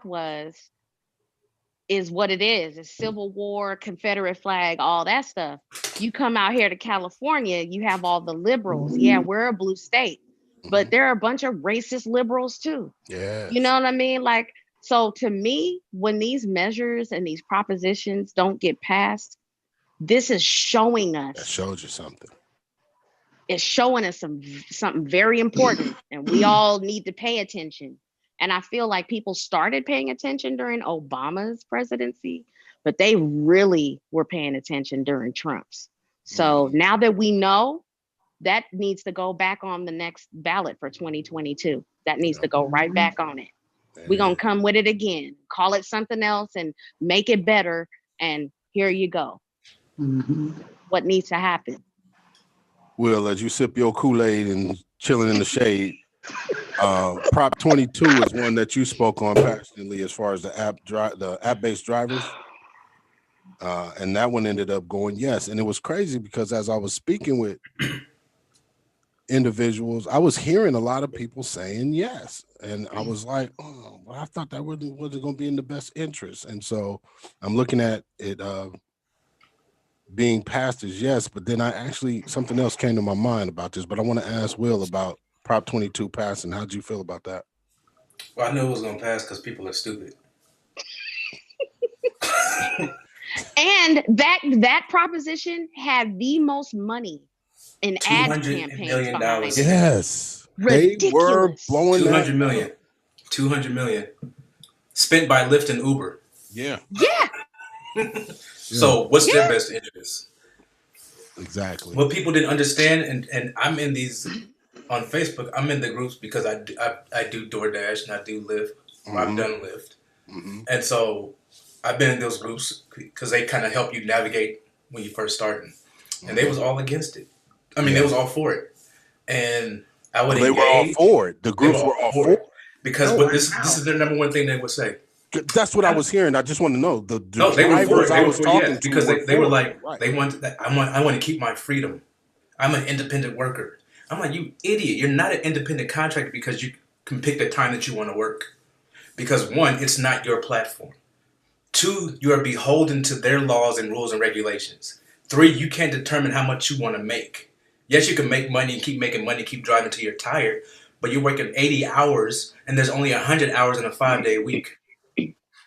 is what it is. It's Civil War, Confederate flag, all that stuff. You come out here to California, you have all the liberals. Yeah, we're a blue state, but there are a bunch of racist liberals too. Yeah. You know what I mean? Like, so to me, when these measures and these propositions don't get passed, this is showing us. That shows you something. It's showing us something very important, and we all need to pay attention. And I feel like people started paying attention during Obama's presidency, but they really were paying attention during Trump's. So now that we know, that needs to go back on the next ballot for 2022. That needs to go right back on it. We're going to come with it again, call it something else and make it better. And here you go. What needs to happen? Will, as you sip your Kool-Aid and chilling in the shade, Prop 22 is one that you spoke on passionately as far as the app-based drivers. And that one ended up going yes. And it was crazy because as I was speaking with individuals, I was hearing a lot of people saying yes. And I was like, oh, well, I thought that wasn't going to be in the best interest. And so I'm looking at it being passed as yes, but then something else came to my mind about this, but I want to ask Will about Prop 22 passing. How'd you feel about that? Well, I knew it was going to pass because people are stupid. And that proposition had the most money in ad campaigns behind it. Yes. Ridiculous. They were blowing $200 million. $200 million spent by Lyft and Uber. Yeah. So what's their best interest? Exactly. What people didn't understand, and I'm in these on Facebook. I'm in the groups because I do DoorDash and I do Lyft. I've done Lyft, and so I've been in those groups because they kind of help you navigate when you first starting. And they was all against it. I mean, they was all for it, and I would. They were all for it. The groups were all for it because this is their number one thing they would say. That's what I was hearing. I just want to know the they were for it. I was talking to because they were like they want that. I want to keep my freedom. I'm an independent worker. I'm like, you idiot. You're not an independent contractor because you can pick the time that you want to work. Because one, it's not your platform. Two, you are beholden to their laws and rules and regulations. Three, you can't determine how much you want to make. Yes, you can make money and keep making money, keep driving till you're tired, but you're working 80 hours and there's only 100 hours in a 5-day week.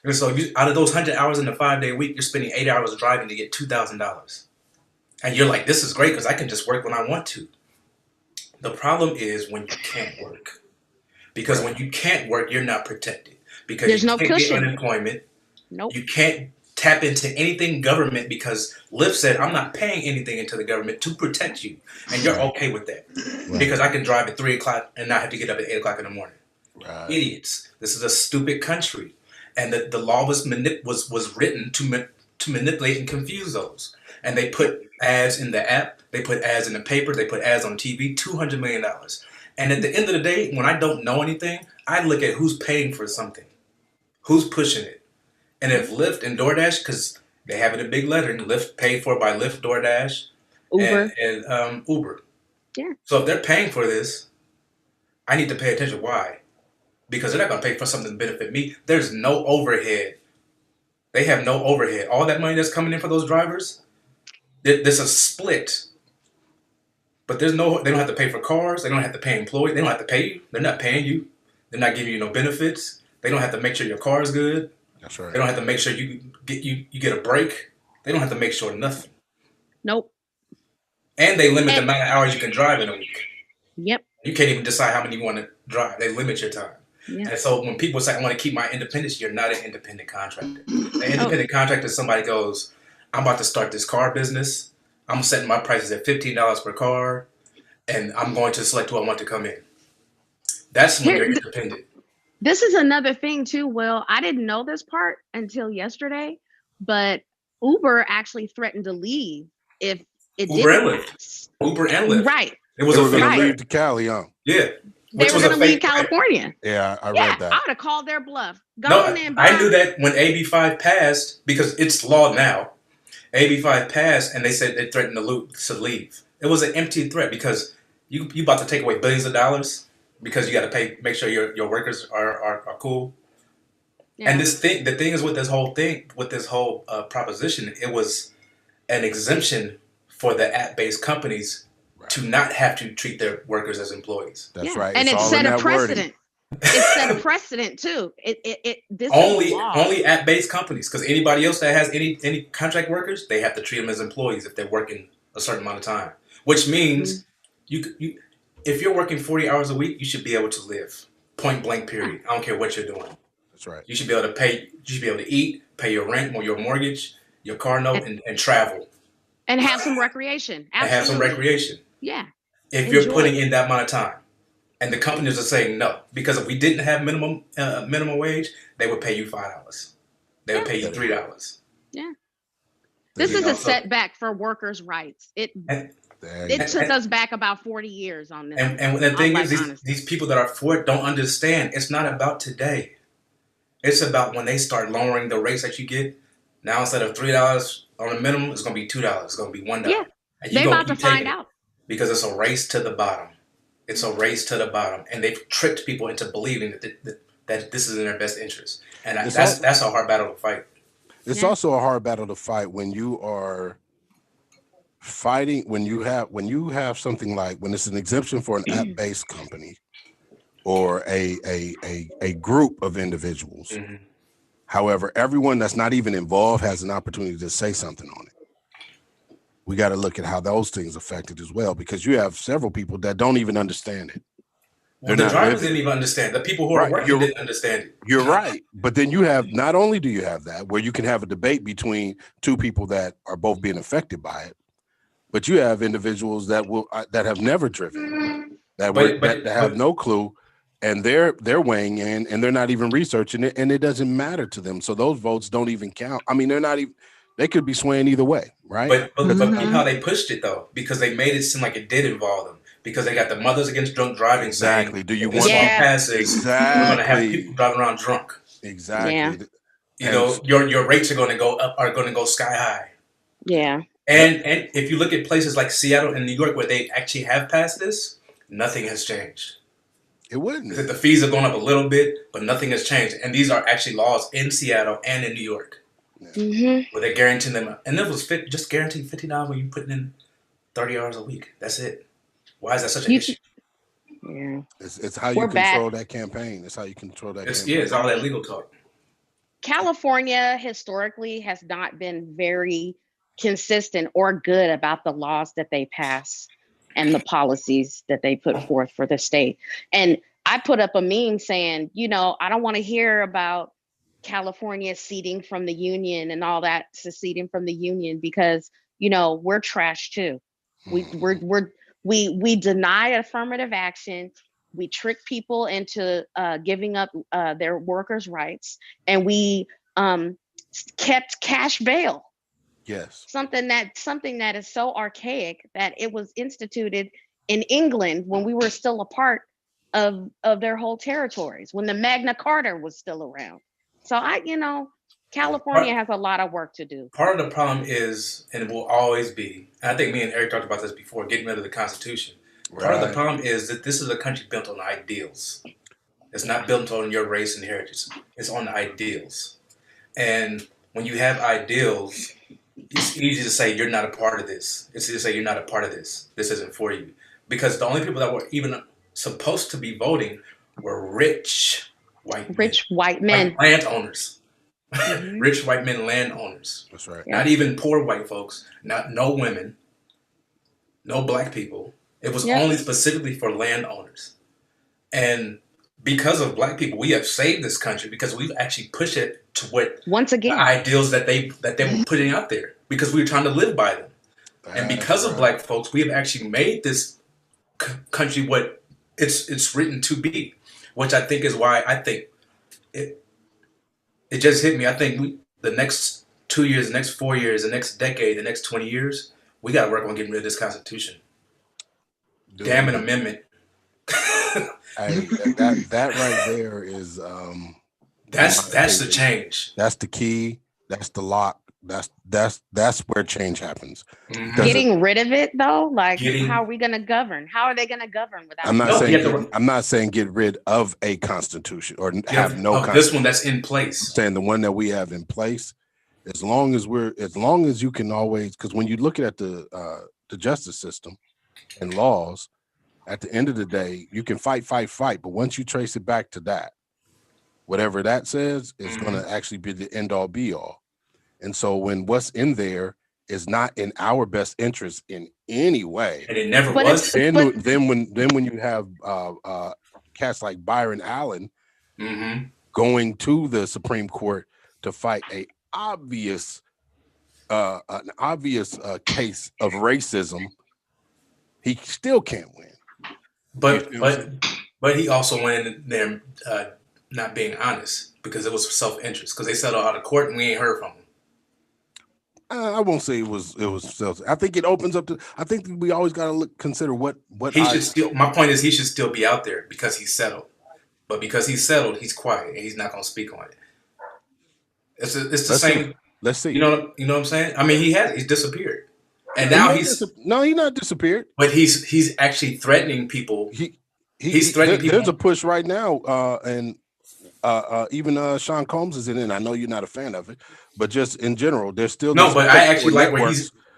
And so out of those 100 hours in a 5-day week, you're spending 8 hours driving to get $2,000. And you're like, this is great because I can just work when I want to. The problem is when you can't work. Because when you can't work, you're not protected. Because there's you no can't cushion. Get unemployment. Nope. You can't tap into anything government because Lyft said, I'm not paying anything into the government to protect you. And you're okay with that. Right. Because I can drive at 3 o'clock and not have to get up at 8 o'clock in the morning. Right. Idiots. This is a stupid country. And the law was written to manipulate and confuse those. And they put ads in the app. They put ads in the paper. They put ads on TV. $200 million. And at the end of the day, when I don't know anything, I look at who's paying for something. Who's pushing it. And if Lyft and DoorDash, because they have it in big lettering, Lyft paid for by Lyft, DoorDash, Uber. and Uber. Yeah. So if they're paying for this, I need to pay attention. Why? Because they're not going to pay for something to benefit me. There's no overhead. They have no overhead. All that money that's coming in for those drivers, there's a split. But they don't have to pay for cars. They don't have to pay employees. They don't have to pay you. They're not paying you. They're not giving you no benefits. They don't have to make sure your car is good. That's right. They don't have to make sure you get a break. They don't have to make sure nothing. Nope. And they limit the amount of hours you can drive in a week. Yep. You can't even decide how many you want to drive. They limit your time. Yep. And so when people say, I want to keep my independence, you're not an independent contractor. An independent contractor is somebody goes, I'm about to start this car business. I'm setting my prices at $15 per car, and I'm going to select who I want to come in. That's when you're independent. This is another thing too, Will. I didn't know this part until yesterday, but Uber actually threatened to leave if it Uber and Lyft. Right. It was going to leave to Cali, huh? Yeah. they were going to leave California. Yeah, I read that. I would have called their bluff. I knew that when AB 5 passed, because it's law now. AB 5 passed, and they said they threatened to leave. It was an empty threat because you about to take away billions of dollars because you got to make sure your workers are cool. Yeah. And the thing is with this whole proposition, it was an exemption for the app-based companies to not have to treat their workers as employees. That's right. And it set a precedent. It set a precedent too. This only app-based companies, because anybody else that has any contract workers, they have to treat them as employees if they're working a certain amount of time. Which means you if you're working 40 hours a week, you should be able to live. Point blank. Period. I don't care what you're doing. That's right. You should be able to pay. You should be able to eat, pay your rent, or your mortgage, your car note, and travel. And have some recreation. Absolutely. And have some recreation. Yeah. If you're putting in that amount of time. And the companies are saying no, because if we didn't have minimum wage, they would pay you $5. They would pay you $3. Yeah, this is a setback for workers' rights. It took us back about 40 years on this. And the thing is, these people that are for it don't understand. It's not about today. It's about when they start lowering the rates that you get. Now instead of $3 on the minimum, it's going to be $2. It's going to be $1. Yeah, they're about to find out because it's a race to the bottom. It's a race to the bottom, and they've tricked people into believing that this is in their best interest, and that's a hard battle to fight. It's also a hard battle to fight when you are fighting when you have something like when it's an exemption for an app-based company or a group of individuals. Mm-hmm. However, everyone that's not even involved has an opportunity to say something on it. We got to look at how those things affected as well, because you have several people that don't even understand it. Well, the drivers didn't even understand. The people who are working didn't understand it. You're right. But then you have, not only do you have that, where you can have a debate between two people that are both being affected by it, but you have individuals that have never driven, that have no clue, and they're weighing in, and they're not even researching it, and it doesn't matter to them. So those votes don't even count. I mean, they're not even. They could be swaying either way, right? But how they pushed it though, because they made it seem like it did involve them, because they got the Mothers Against Drunk Driving. Exactly. Saying, do you want passes? Exactly. We're going to have people driving around drunk. Exactly. Yeah. You know, your rates are going to go up, are going to go sky high. Yeah. And if you look at places like Seattle and New York where they actually have passed this, nothing has changed. It wouldn't. The fees have gone up a little bit, but nothing has changed. And these are actually laws in Seattle and in New York. Mm-hmm. Where they're guaranteeing them, and it was just guaranteed $50 when you're putting in 30 hours a week. That's it. Why is that such an issue? Yeah, it's how you control that campaign. It's how you control that. Yeah, it's all that legal talk. California historically has not been very consistent or good about the laws that they pass and the policies that they put forth for the state. And I put up a meme saying, I don't want to hear about California seceding from the union and all that, seceding from the union, because we're trash too. We deny affirmative action. We trick people into giving up their workers' rights, and we kept cash bail. Yes, something that is so archaic that it was instituted in England when we were still a part of their whole territories, when the Magna Carta was still around. So California has a lot of work to do. Part of the problem is, and it will always be, and I think me and Eric talked about this before, getting rid of the Constitution. Right. Part of the problem is that this is a country built on ideals. It's not built on your race and heritage. It's on ideals. And when you have ideals, it's easy to say you're not a part of this. It's easy to say you're not a part of this. This isn't for you. Because the only people that were even supposed to be voting were rich white men. Like landowners. Mm-hmm. Rich white men, landowners. That's right. Not even poor white folks. No women. No black people. It was only specifically for landowners. And because of black people, we have saved this country because we've actually pushed it to what once again the ideals that they were putting out there, because we were trying to live by them. And because of black folks, we have actually made this country what it's written to be, which I think is why I think it just hit me. I think the next 2 years, the next 4 years, the next decade, the next 20 years, we got to work on getting rid of this Constitution. Damn an amendment. Hey, that right there is that's the change. That's the key. That's the lock. That's where change happens. Getting rid of it though, like how are we going to govern? How are they going to govern without? I'm not saying get rid of a constitution or have no constitution. This one that's in place. I'm saying the one that we have in place, as long as you can always, because when you look at the justice system and laws, at the end of the day, you can fight, but once you trace it back to that, whatever that says is going to actually be the end all be all. And so when what's in there is not in our best interest in any way, and it never was. Then when you have cats like Byron Allen going to the Supreme Court to fight an obvious case of racism, he still can't win. But he also went in there not being honest because it was self-interest, because they settled out of court and we ain't heard from him. I won't say it was self. I think it opens up to. I think we always got to consider what he should still. My point is he should still be out there because he's settled, but because he's settled, he's quiet and he's not going to speak on it. It's the same. Let's see. You know what I'm saying? I mean, he's disappeared, and now he's not disappeared. But he's actually threatening people. He's threatening people. There's a push right now, and even Sean Combs is in it. And I know you're not a fan of it, but just in general, there's still no. But I actually like where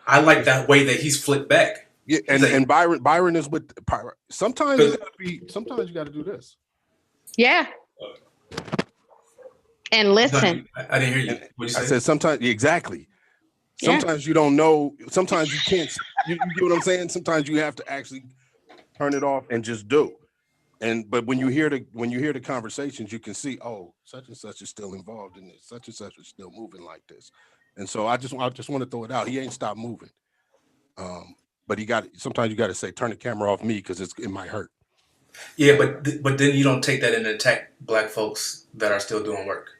I like that way that he's flipped back. Yeah, and Byron is with. Sometimes you got to do this. Yeah. And listen. I didn't hear you. What'd you say? I said sometimes exactly. Sometimes you don't know. Sometimes you can't. You get what I'm saying? Sometimes you have to actually turn it off and just do. But when you hear the conversations, you can see, oh, such and such is still involved in this. Such and such is still moving like this. And so I just want to throw it out. He ain't stopped moving. But sometimes you got to say, turn the camera off me because it might hurt. Yeah, but then you don't take that and attack Black folks that are still doing work.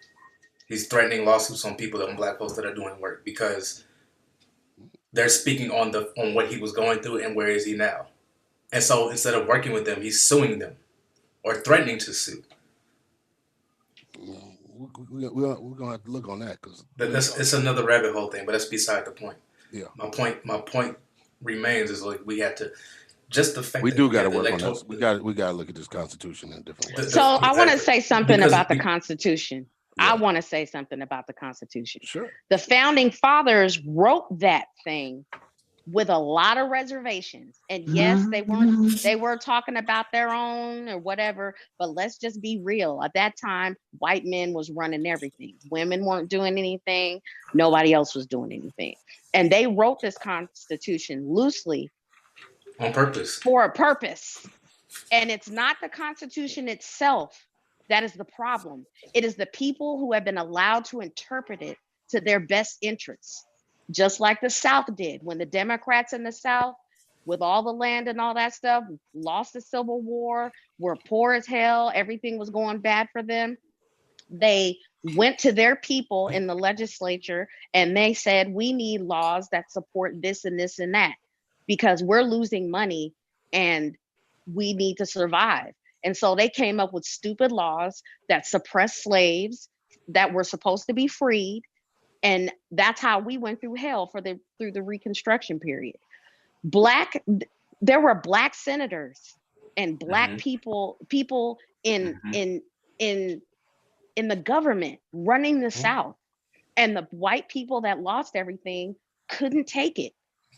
He's threatening lawsuits on people, on Black folks that are doing work, because they're speaking on what he was going through and where is he now. And so instead of working with them, he's suing them or threatening to sue. We're gonna have to look on that because it's another rabbit hole thing, but that's beside the point. Yeah, my point remains is like we have to. Just the fact we do got to work on this. We got to look at this Constitution in a different way. So I want to say something about the Constitution. Yeah. I want to say something about the Constitution. Sure. The founding fathers wrote that thing with a lot of reservations. And yes, they were talking about their own or whatever, but let's just be real. At that time, white men was running everything. Women weren't doing anything. Nobody else was doing anything. And they wrote this Constitution loosely. On purpose. For a purpose. And it's not the Constitution itself that is the problem. It is the people who have been allowed to interpret it to their best interests. Just like the South did. When the Democrats in the South, with all the land and all that stuff, lost the Civil War, were poor as hell, everything was going bad for them. They went to their people in the legislature and they said, we need laws that support this and this and that, because we're losing money and we need to survive. And so they came up with stupid laws that suppressed slaves that were supposed to be freed. And that's how we went through hell through the Reconstruction period. There were Black senators and Black people in the government running the South. And the white people that lost everything couldn't take it.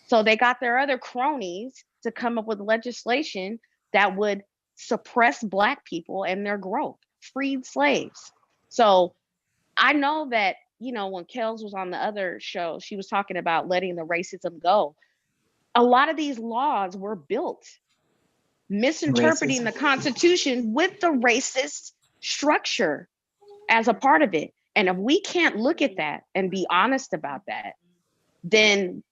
So they got their other cronies to come up with legislation that would suppress Black people and their growth, freed slaves. So I know that, when Kels was on the other show, she was talking about letting the racism go. A lot of these laws were built misinterpreting the Constitution with the racist structure as a part of it. And if we can't look at that and be honest about that, then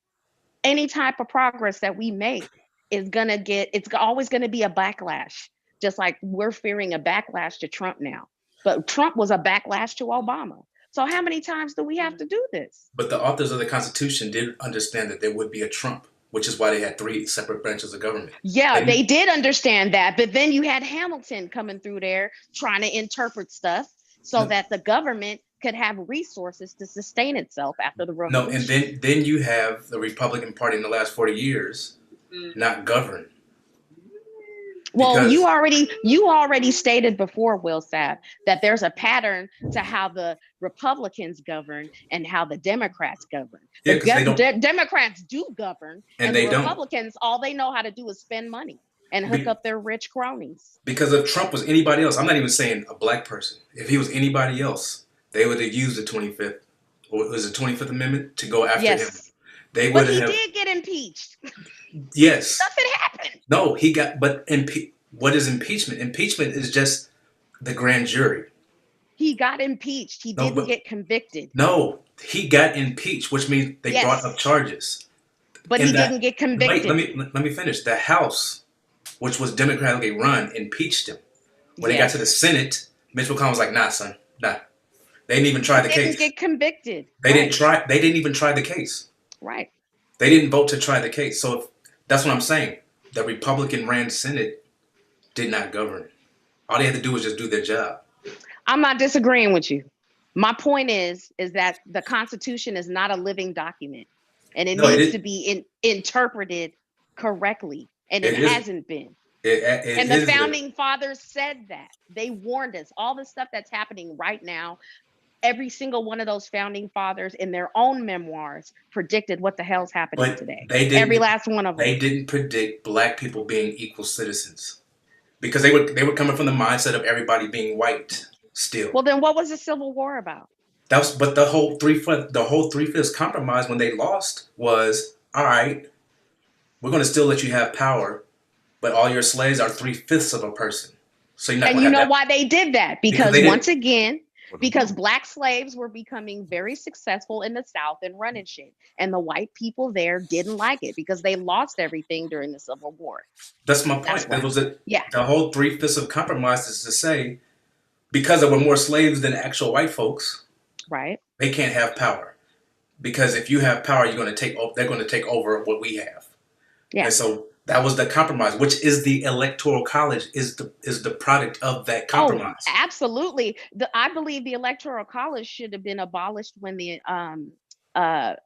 any type of progress that we make it's always going to be a backlash, just like we're fearing a backlash to Trump now. But Trump was a backlash to Obama. So how many times do we have to do this? But the authors of the Constitution did understand that there would be a Trump which is why they had 3 separate branches of government. Yeah, they did understand that. But then you had Hamilton coming through there trying to interpret stuff so that the government could have resources to sustain itself after the revolution. No, and then you have the Republican Party in the last 40 years not govern. Well, you already stated before, Will Sapp, that there's a pattern to how the Republicans govern and how the Democrats govern. Yeah, the Democrats do govern, and the Republicans, don't. all they know how to do is spend money and hook up their rich cronies. Because if Trump was anybody else, I'm not even saying a black person. If he was anybody else, they would have used the 25th, or was it 25th Amendment to go after him. They would have. But he did get impeached. Yes. Nothing happened. No, he got. But what is impeachment? Impeachment is just the grand jury. He got impeached. He didn't get convicted. No, he got impeached, which means they brought up charges. But he didn't get convicted. Let me finish. The House, which was democratically run, impeached him. When they got to the Senate, Mitch McConnell was like, "Nah, son, nah." They didn't even try the case. They didn't get convicted. They didn't try. They didn't even try the case. Right. They didn't vote to try the case. So that's what I'm saying. The Republican ran Senate did not govern. All they had to do was just do their job. I'm not disagreeing with you. My point is that the Constitution is not a living document, and it needs to be interpreted correctly, and it hasn't been. And the founding fathers said that. They warned us. All the stuff that's happening right now, every single one of those founding fathers in their own memoirs predicted what the hell's happening today. Every last one of them. They didn't predict black people being equal citizens because they were coming from the mindset of everybody being white still. Well, then what was the Civil War about? But the whole three-fifths compromise when they lost was, all right, we're going to still let you have power, but all your slaves are 3/5 of a person. So you're not. And you know why they did that? Because once again, because black slaves were becoming very successful in the South and running shit. And the white people there didn't like it because they lost everything during the Civil War. That's my point. The whole 3/5 of compromise is to say, because there were more slaves than actual white folks, right? They can't have power. Because if you have power, they're going to take over what we have. Yeah. And so that was the compromise, which is the Electoral College is the product of that compromise. Oh, absolutely. I believe the Electoral College should have been abolished when the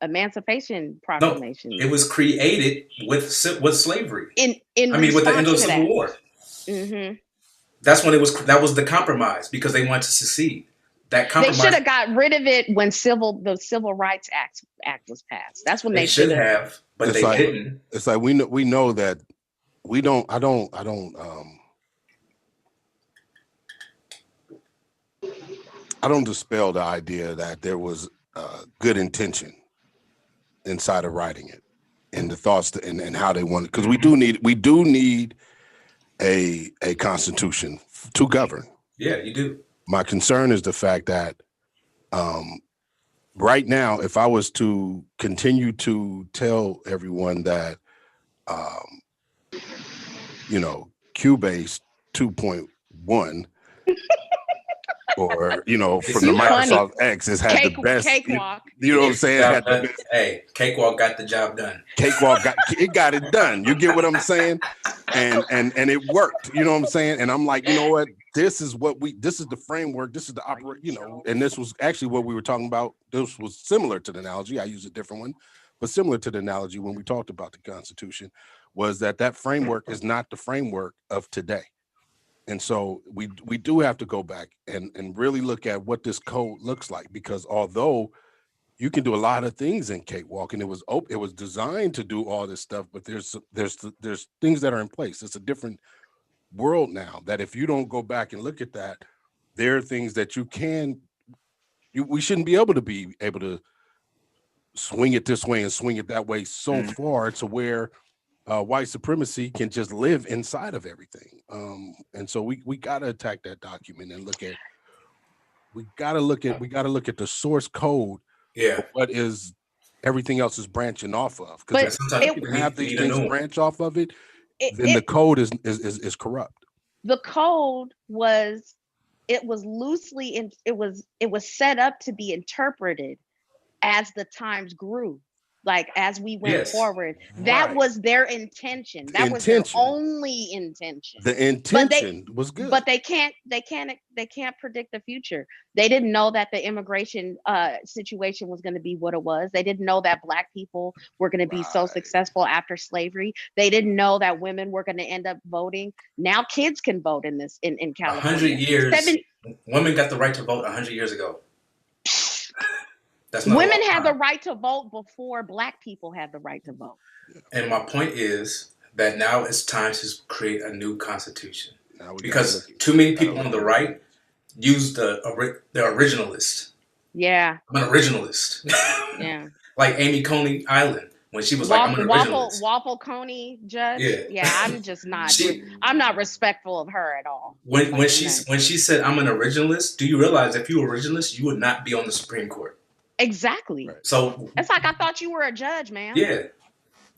Emancipation Proclamation. No, it was created with slavery. With the end of the Civil War. Mm-hmm. That's when that was the compromise because they wanted to secede. That compromise. They should have got rid of it when the Civil Rights Act was passed. That's when they should have. But they didn't. It's like we know that we don't. I don't dispel the idea that there was good intention inside of writing it, and the thoughts and how they want it. Because we do need a constitution to govern. Yeah, you do. My concern is the fact that right now, if I was to continue to tell everyone that, Cubase 2.1 or, from the Microsoft X has had the best. Cakewalk. You know what I'm saying? Hey, Cakewalk got the job done. Cakewalk got it done. You get what I'm saying? And it worked. You know what I'm saying? And I'm like, you know what? This is the framework. This is the and this was actually what we were talking about. This was similar to the analogy. I use a different one, but similar to the analogy when we talked about the Constitution was that framework is not the framework of today. And so we do have to go back and really look at what this code looks like, because although you can do a lot of things in Cakewalk and it was designed to do all this stuff, but there's things that are in place. It's a different world now that if you don't go back and look at that, there are things that we shouldn't be able to swing it this way and swing it that way so far to where white supremacy can just live inside of everything. And so we got to attack that document and we got to look at the source code. Yeah. What is everything else is branching off of? Because if you have these things branch off of it, then the code is corrupt. The code was loosely it was set up to be interpreted as the times grew. like as we went forward. That was their intention. That was their only intention. The intention was good. But they can't predict the future. They didn't know that the immigration situation was going to be what it was. They didn't know that Black people were going to be so successful after slavery. They didn't know that women were going to end up voting. Now kids can vote in California. 100 years. Women got the right to vote 100 years ago. Women had the right to vote before Black people had the right to vote. And my point is that now it's time to create a new constitution. Because too many people on the right use the originalist. Yeah. I'm an originalist. Yeah. Like Amy Coney Island when she was I'm an originalist. Waffle Coney Judge. Yeah. I'm just not. I'm not respectful of her at all. When she said I'm an originalist, do you realize if you were originalist, you would not be on the Supreme Court? Exactly. So it's like I thought you were a judge, man. Yeah.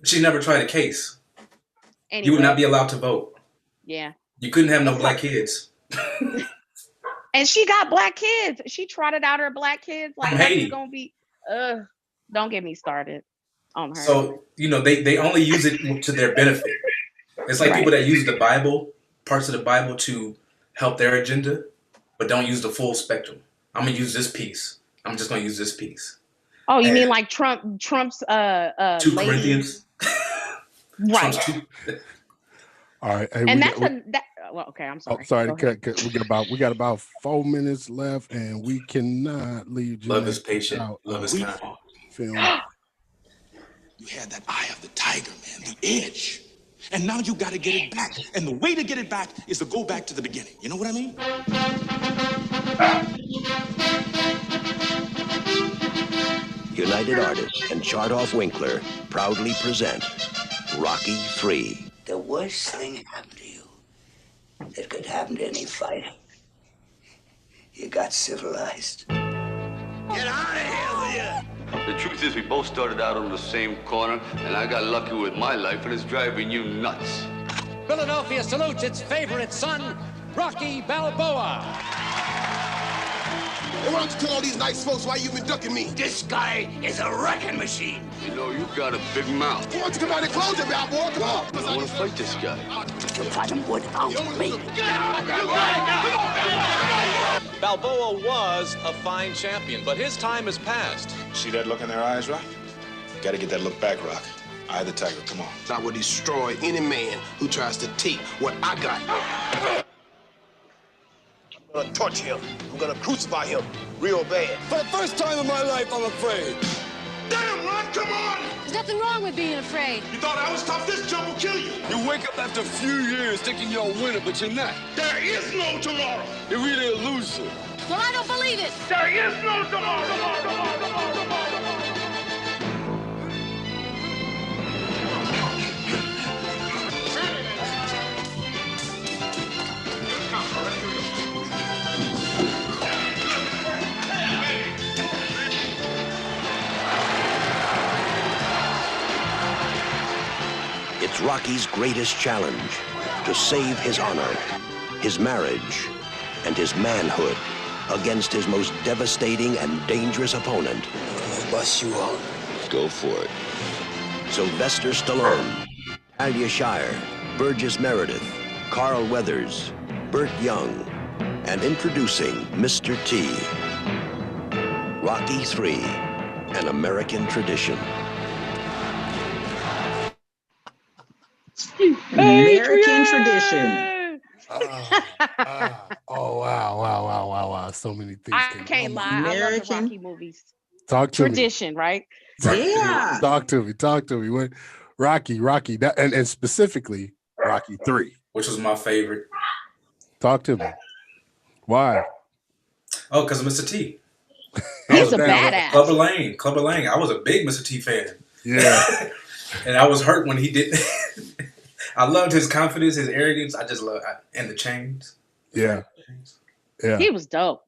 She never tried a case. Anyway. You would not be allowed to vote. Yeah. You couldn't have no Black kids. And she got Black kids. She trotted out her Black kids. Like that's gonna be don't get me started on her. So, they only use it to their benefit. It's like people that use the Bible, parts of the Bible to help their agenda, but don't use the full spectrum. I'm gonna use this piece. I'm just gonna use this piece. Oh, you mean like Trump's 2 Corinthians? Right. All right. Hey, and okay, I'm sorry. Oh, sorry. We got about 4 minutes left, and we cannot leave. Love is patient. Love is kind. Film. You had that eye of the tiger, man, the edge. And now you got to get it back. And the way to get it back is to go back to the beginning. You know what I mean? United Artists and Chardoff Winkler proudly present Rocky III. The worst thing happened to you that could happen to any fighter. You got civilized. Get out of here with you! The truth is we both started out on the same corner, and I got lucky with my life, and it's driving you nuts. Philadelphia salutes its favorite son, Rocky Balboa. Hey, why don't you tell all these nice folks why you've been ducking me? This guy is a wrecking machine. You know, you got a big mouth. Why don't you come out and close it, Balboa? Come on. I want to fight this guy. You fight him without me. Balboa was a fine champion, but his time has passed. See that look in their eyes, Rock? Gotta get that look back, Rock. Eye of the tiger, come on. I will destroy any man who tries to take what I got. I'm gonna torture him. I'm gonna crucify him real bad. For the first time in my life, I'm afraid. Damn, Ron, come on! There's nothing wrong with being afraid. You thought I was tough? This jump will kill you. You wake up after a few years thinking you're a winner, but you're not. There is no tomorrow. You're really a loser. Well, I don't believe it. There is no tomorrow. It's Rocky's greatest challenge to save his honor, his marriage, and his manhood against his most devastating and dangerous opponent. I'll bust you out. Go for it. Sylvester Stallone, Talia Shire, Burgess Meredith, Carl Weathers, Burt Young, and introducing Mr. T. Rocky III, an American tradition. American tradition. Oh wow! So many things. I can't lie. American. I love the Rocky movies. Talk to tradition, me. Right? Yeah. Talk to me. When Rocky, that, and specifically Rocky III, which was my favorite. Talk to me. Why? Oh, because of Mr. T. He's a badass. Clubber Lang. I was a big Mr. T fan. Yeah. And I was hurt when he did. I loved his confidence, his arrogance. I just love and the chains. Yeah. Yeah. He was dope.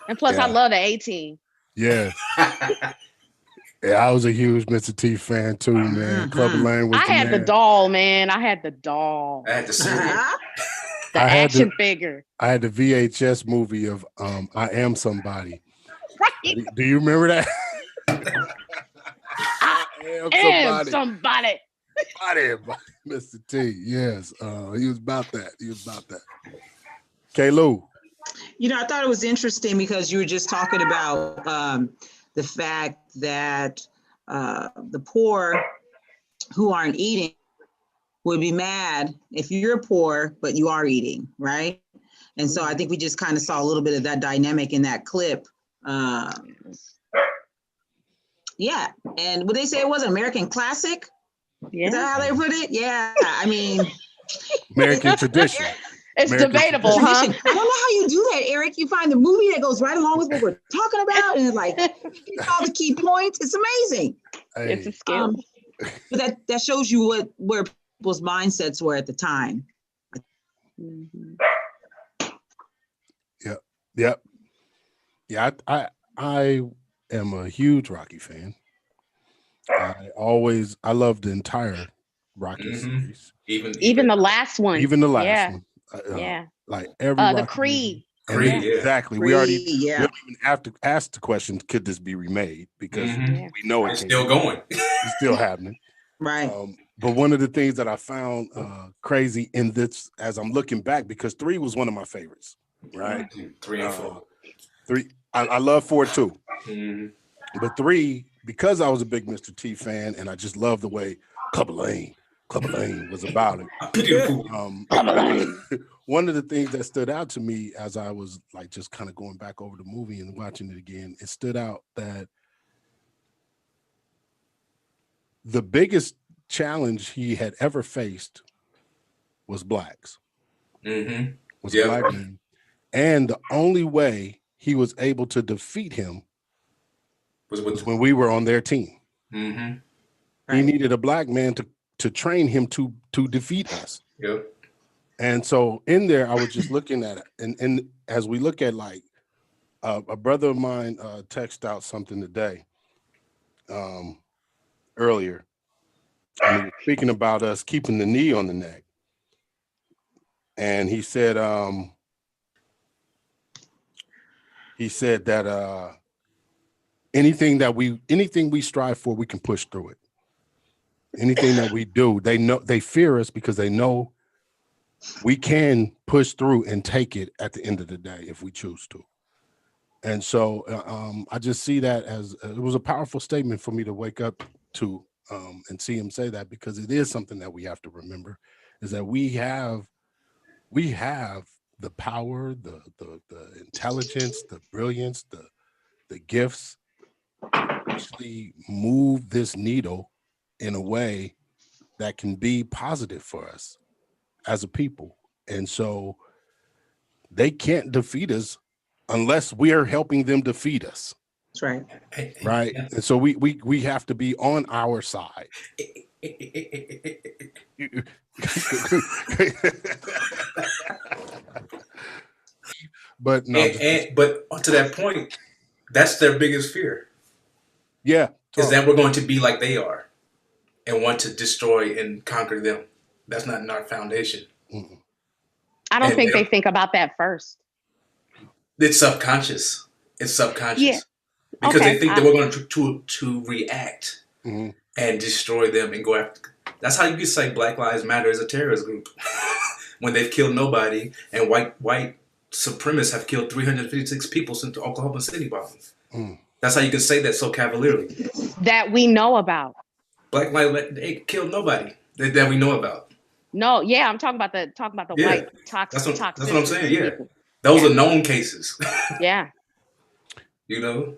And plus, I love the 18. Yeah. Yeah, I was a huge Mr. T fan too, man. Clubber Lang was. I had the doll, man. I had the doll. I had the cereal. The action figure. I had the VHS movie of I Am Somebody. Right. Do you remember that? I somebody. Mr. T, yes. He was about that. K-Lou. I thought it was interesting because you were just talking about the fact that the poor who aren't eating would be mad if you're poor, but you are eating, right? And so I think we just kind of saw a little bit of that dynamic in that clip. Yeah. And would they say it was an American classic? Yeah. Is that how they put it? Yeah. I mean, American tradition. It's American debatable, tradition. huh? I don't know how you do that, Eric. You find the movie that goes right along with what we're talking about, and like all the key points. It's amazing. Hey. It's a skill. But that shows you where people's mindsets were at the time. Mm-hmm. Yep. Yeah, I am a huge Rocky fan. I love the entire Rocky series. Even the last one. Even the last one. Yeah. Like every the Rocky Creed. movie. Exactly. We don't even have to ask the question, could this be remade? Because we know it's still going. It's still happening. Right. But one of the things that I found crazy in this, as I'm looking back, because 3 was one of my favorites. Right. 3 and 4. 3. I love 4 too. Mm-hmm. But 3, because I was a big Mr. T fan and I just love the way Clubber Lane was about it. One of the things that stood out to me as I was like just kind of going back over the movie and watching it again, it stood out that the biggest challenge he had ever faced was blacks. Mm-hmm. Black men. And the only way he was able to defeat him was when we were on their team. Mm-hmm. Right. He needed a black man to train him to defeat us. Yep. And so in there, I was just looking at it. And as we look at like a brother of mine texted out something today earlier. And he was speaking about us keeping the knee on the neck. And he said that anything we strive for, we can push through it. Anything that we do, they fear us because they know we can push through and take it at the end of the day if we choose to. And so I just see that as it was a powerful statement for me to wake up to and see him say that, because it is something that we have to remember, is that we have the power, the intelligence, the brilliance, the gifts to actually move this needle in a way that can be positive for us as a people. And so they can't defeat us unless we are helping them defeat us. That's right. Right. Yeah. And so we have to be on our side. But no, but to that point, that's their biggest fear. Yeah. Is that we're going to be like they are and want to destroy and conquer them. That's not in our foundation. Mm-mm. I don't think they think about that first. It's subconscious. Yeah. Because they think that we're going to react and destroy them and go after. That's how you can say Black Lives Matter is a terrorist group. When they've killed nobody and white supremacists have killed 356 people since the Oklahoma City bombing. Mm. That's how you can say that so cavalierly. That we know about. Black Lives, they killed nobody that we know about. No, yeah, I'm talking about the white toxic. That's what I'm saying. Yeah, those are known cases. Yeah. You know,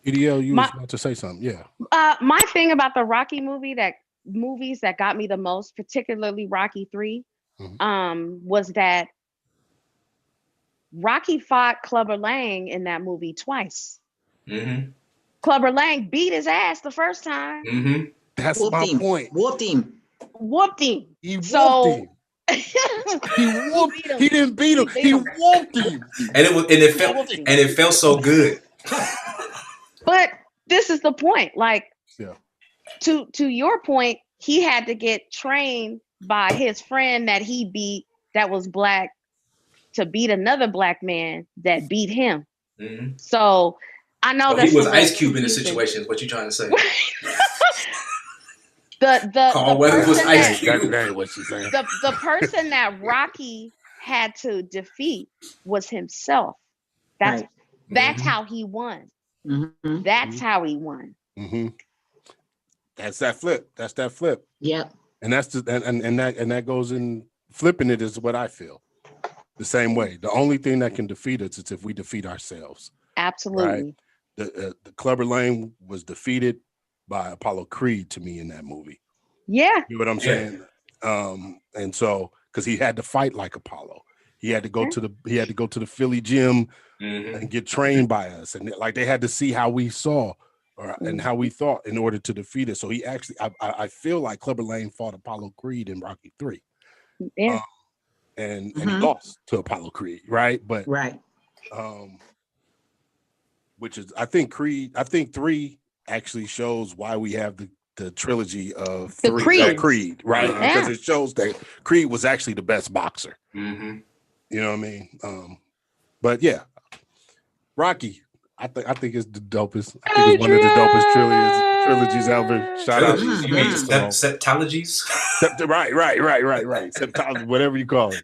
EDL, you was about to say something. Yeah. My thing about the Rocky movies that got me the most, particularly Rocky 3, was that Rocky fought Clubber Lang in that movie twice. Mm-hmm. Clubber Lang beat his ass the first time. Mm-hmm. That's my point. Whooped him. He whooped him. He didn't beat him. He whooped him. And it felt so good. But this is the point. Like, to your point, he had to get trained by his friend that he beat that was black to beat another black man that beat him. Mm-hmm. So I know that he was Ice Cube in the situation. Is what you trying to say? The person that Rocky had to defeat was himself. That's how he won. Mm-hmm. That's how he won. Mm-hmm. That's that flip. Yep. And that's and that goes in flipping it is what I feel. The same way. The only thing that can defeat us is if we defeat ourselves. Absolutely. Right? The Clubber Lang was defeated by Apollo Creed to me in that movie. Yeah. You know what I'm saying? And so because he had to fight like Apollo. He had to go to the Philly gym and get trained by us. And like they had to see how we saw and how we thought in order to defeat it. So he actually I feel like Clubber Lang fought Apollo Creed in Rocky 3. Yeah. And he lost to Apollo Creed, right? But which is I think 3 actually shows why we have the trilogy of Creed, right? Yeah. Because it shows that Creed was actually the best boxer. Mm-hmm. You know what I mean? But yeah, Rocky, I think it's the dopest. I think it's one of the dopest trilogies ever. Shout out. You mean septologies? Right. Septology, whatever you call it.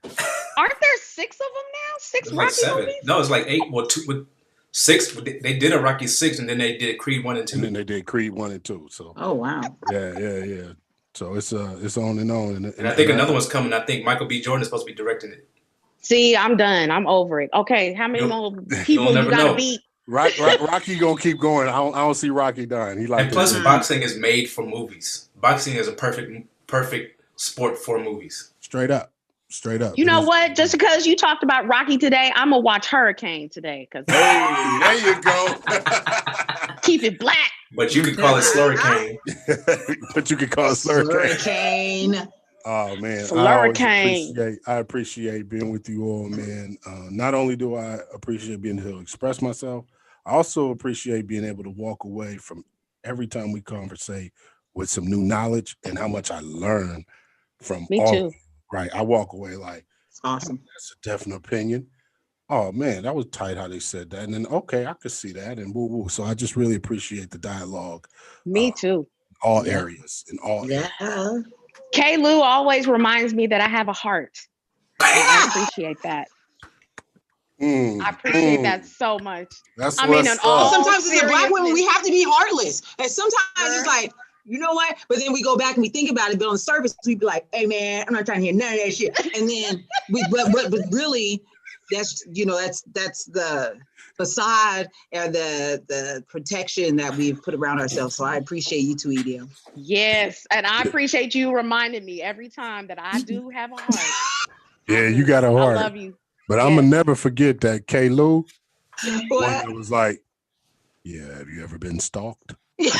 Aren't there 6 of them now? 6 Rocky 7 movies? No, it's like 8. Well, 2 with 6. They did a Rocky 6, and then they did Creed 1 and 2. And then they did Creed 1 and 2. So. Oh wow. Yeah. So it's on and on. And I think another one's coming. I think Michael B. Jordan is supposed to be directing it. See, I'm done. I'm over it. Okay, how many more people you gotta beat? Rocky gonna keep going. I don't see Rocky dying. He like. And plus, boxing is made for movies. Boxing is a perfect sport for movies. Straight up. You know what? Just because you talked about Rocky today, I'm gonna watch Hurricane today. Cause hey, there you go. Keep it black. But you could call it Slurricane. Slurricane. Oh man, I appreciate being with you all, man. Not only do I appreciate being able to express myself, I also appreciate being able to walk away from every time we conversate with some new knowledge and how much I learn from Me all too. Right. I walk away like awesome. That's a definite opinion. Oh man, that was tight how they said that. And then okay, I could see that and woo woo. So I just really appreciate the dialogue. Me too. All areas in all areas. K. Lou always reminds me that I have a heart. I appreciate that. I appreciate that so much. That's sometimes as a Black women, we have to be heartless. And sometimes it's like, you know what? But then we go back and we think about it, but on the surface, we be like, hey man, I'm not trying to hear none of that shit. And then but really, that's the facade and the protection that we've put around ourselves. So I appreciate you too, Edie. Yes, and I appreciate you reminding me every time that I do have a heart. Yeah, you got a heart. I love you. But I'm gonna never forget that K. Lou. It was like, yeah, have you ever been stalked? You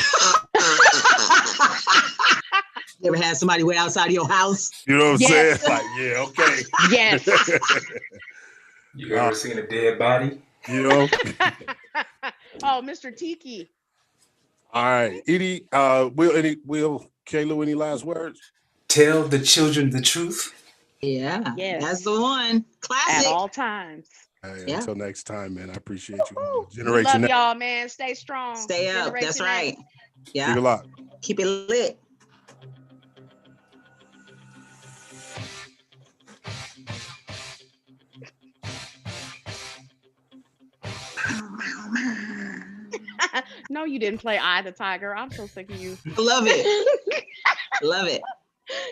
ever had somebody wait outside of your house? You know what I'm saying? Like, yeah, okay. Yes. You ever seen a dead body? You know? Oh, Mr. Tiki. All right. Edie, will K. Lou, any last words? Tell the children the truth. Yeah. Yes. That's the one. Classic. At all times. Hey, until next time, man. I appreciate you. Generation Love y'all, man. Stay strong. Stay up. Generation That's right. Yeah. Keep it locked. Keep it lit. No, you didn't play Eye the Tiger. I'm so sick of you. Love it. Love it.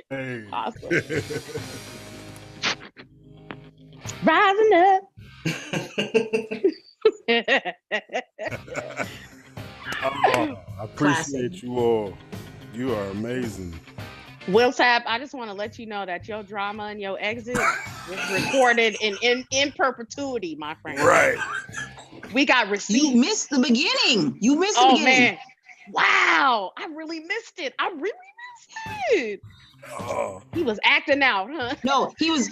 Hey. Awesome. Rising up. I appreciate you all. You are amazing. Will Sapp, I just want to let you know that your drama and your exit was recorded in perpetuity, my friend. Right. We got receipts. You missed the beginning. You missed the beginning. Man. Wow. I really missed it. Oh. He was acting out, huh? No, he was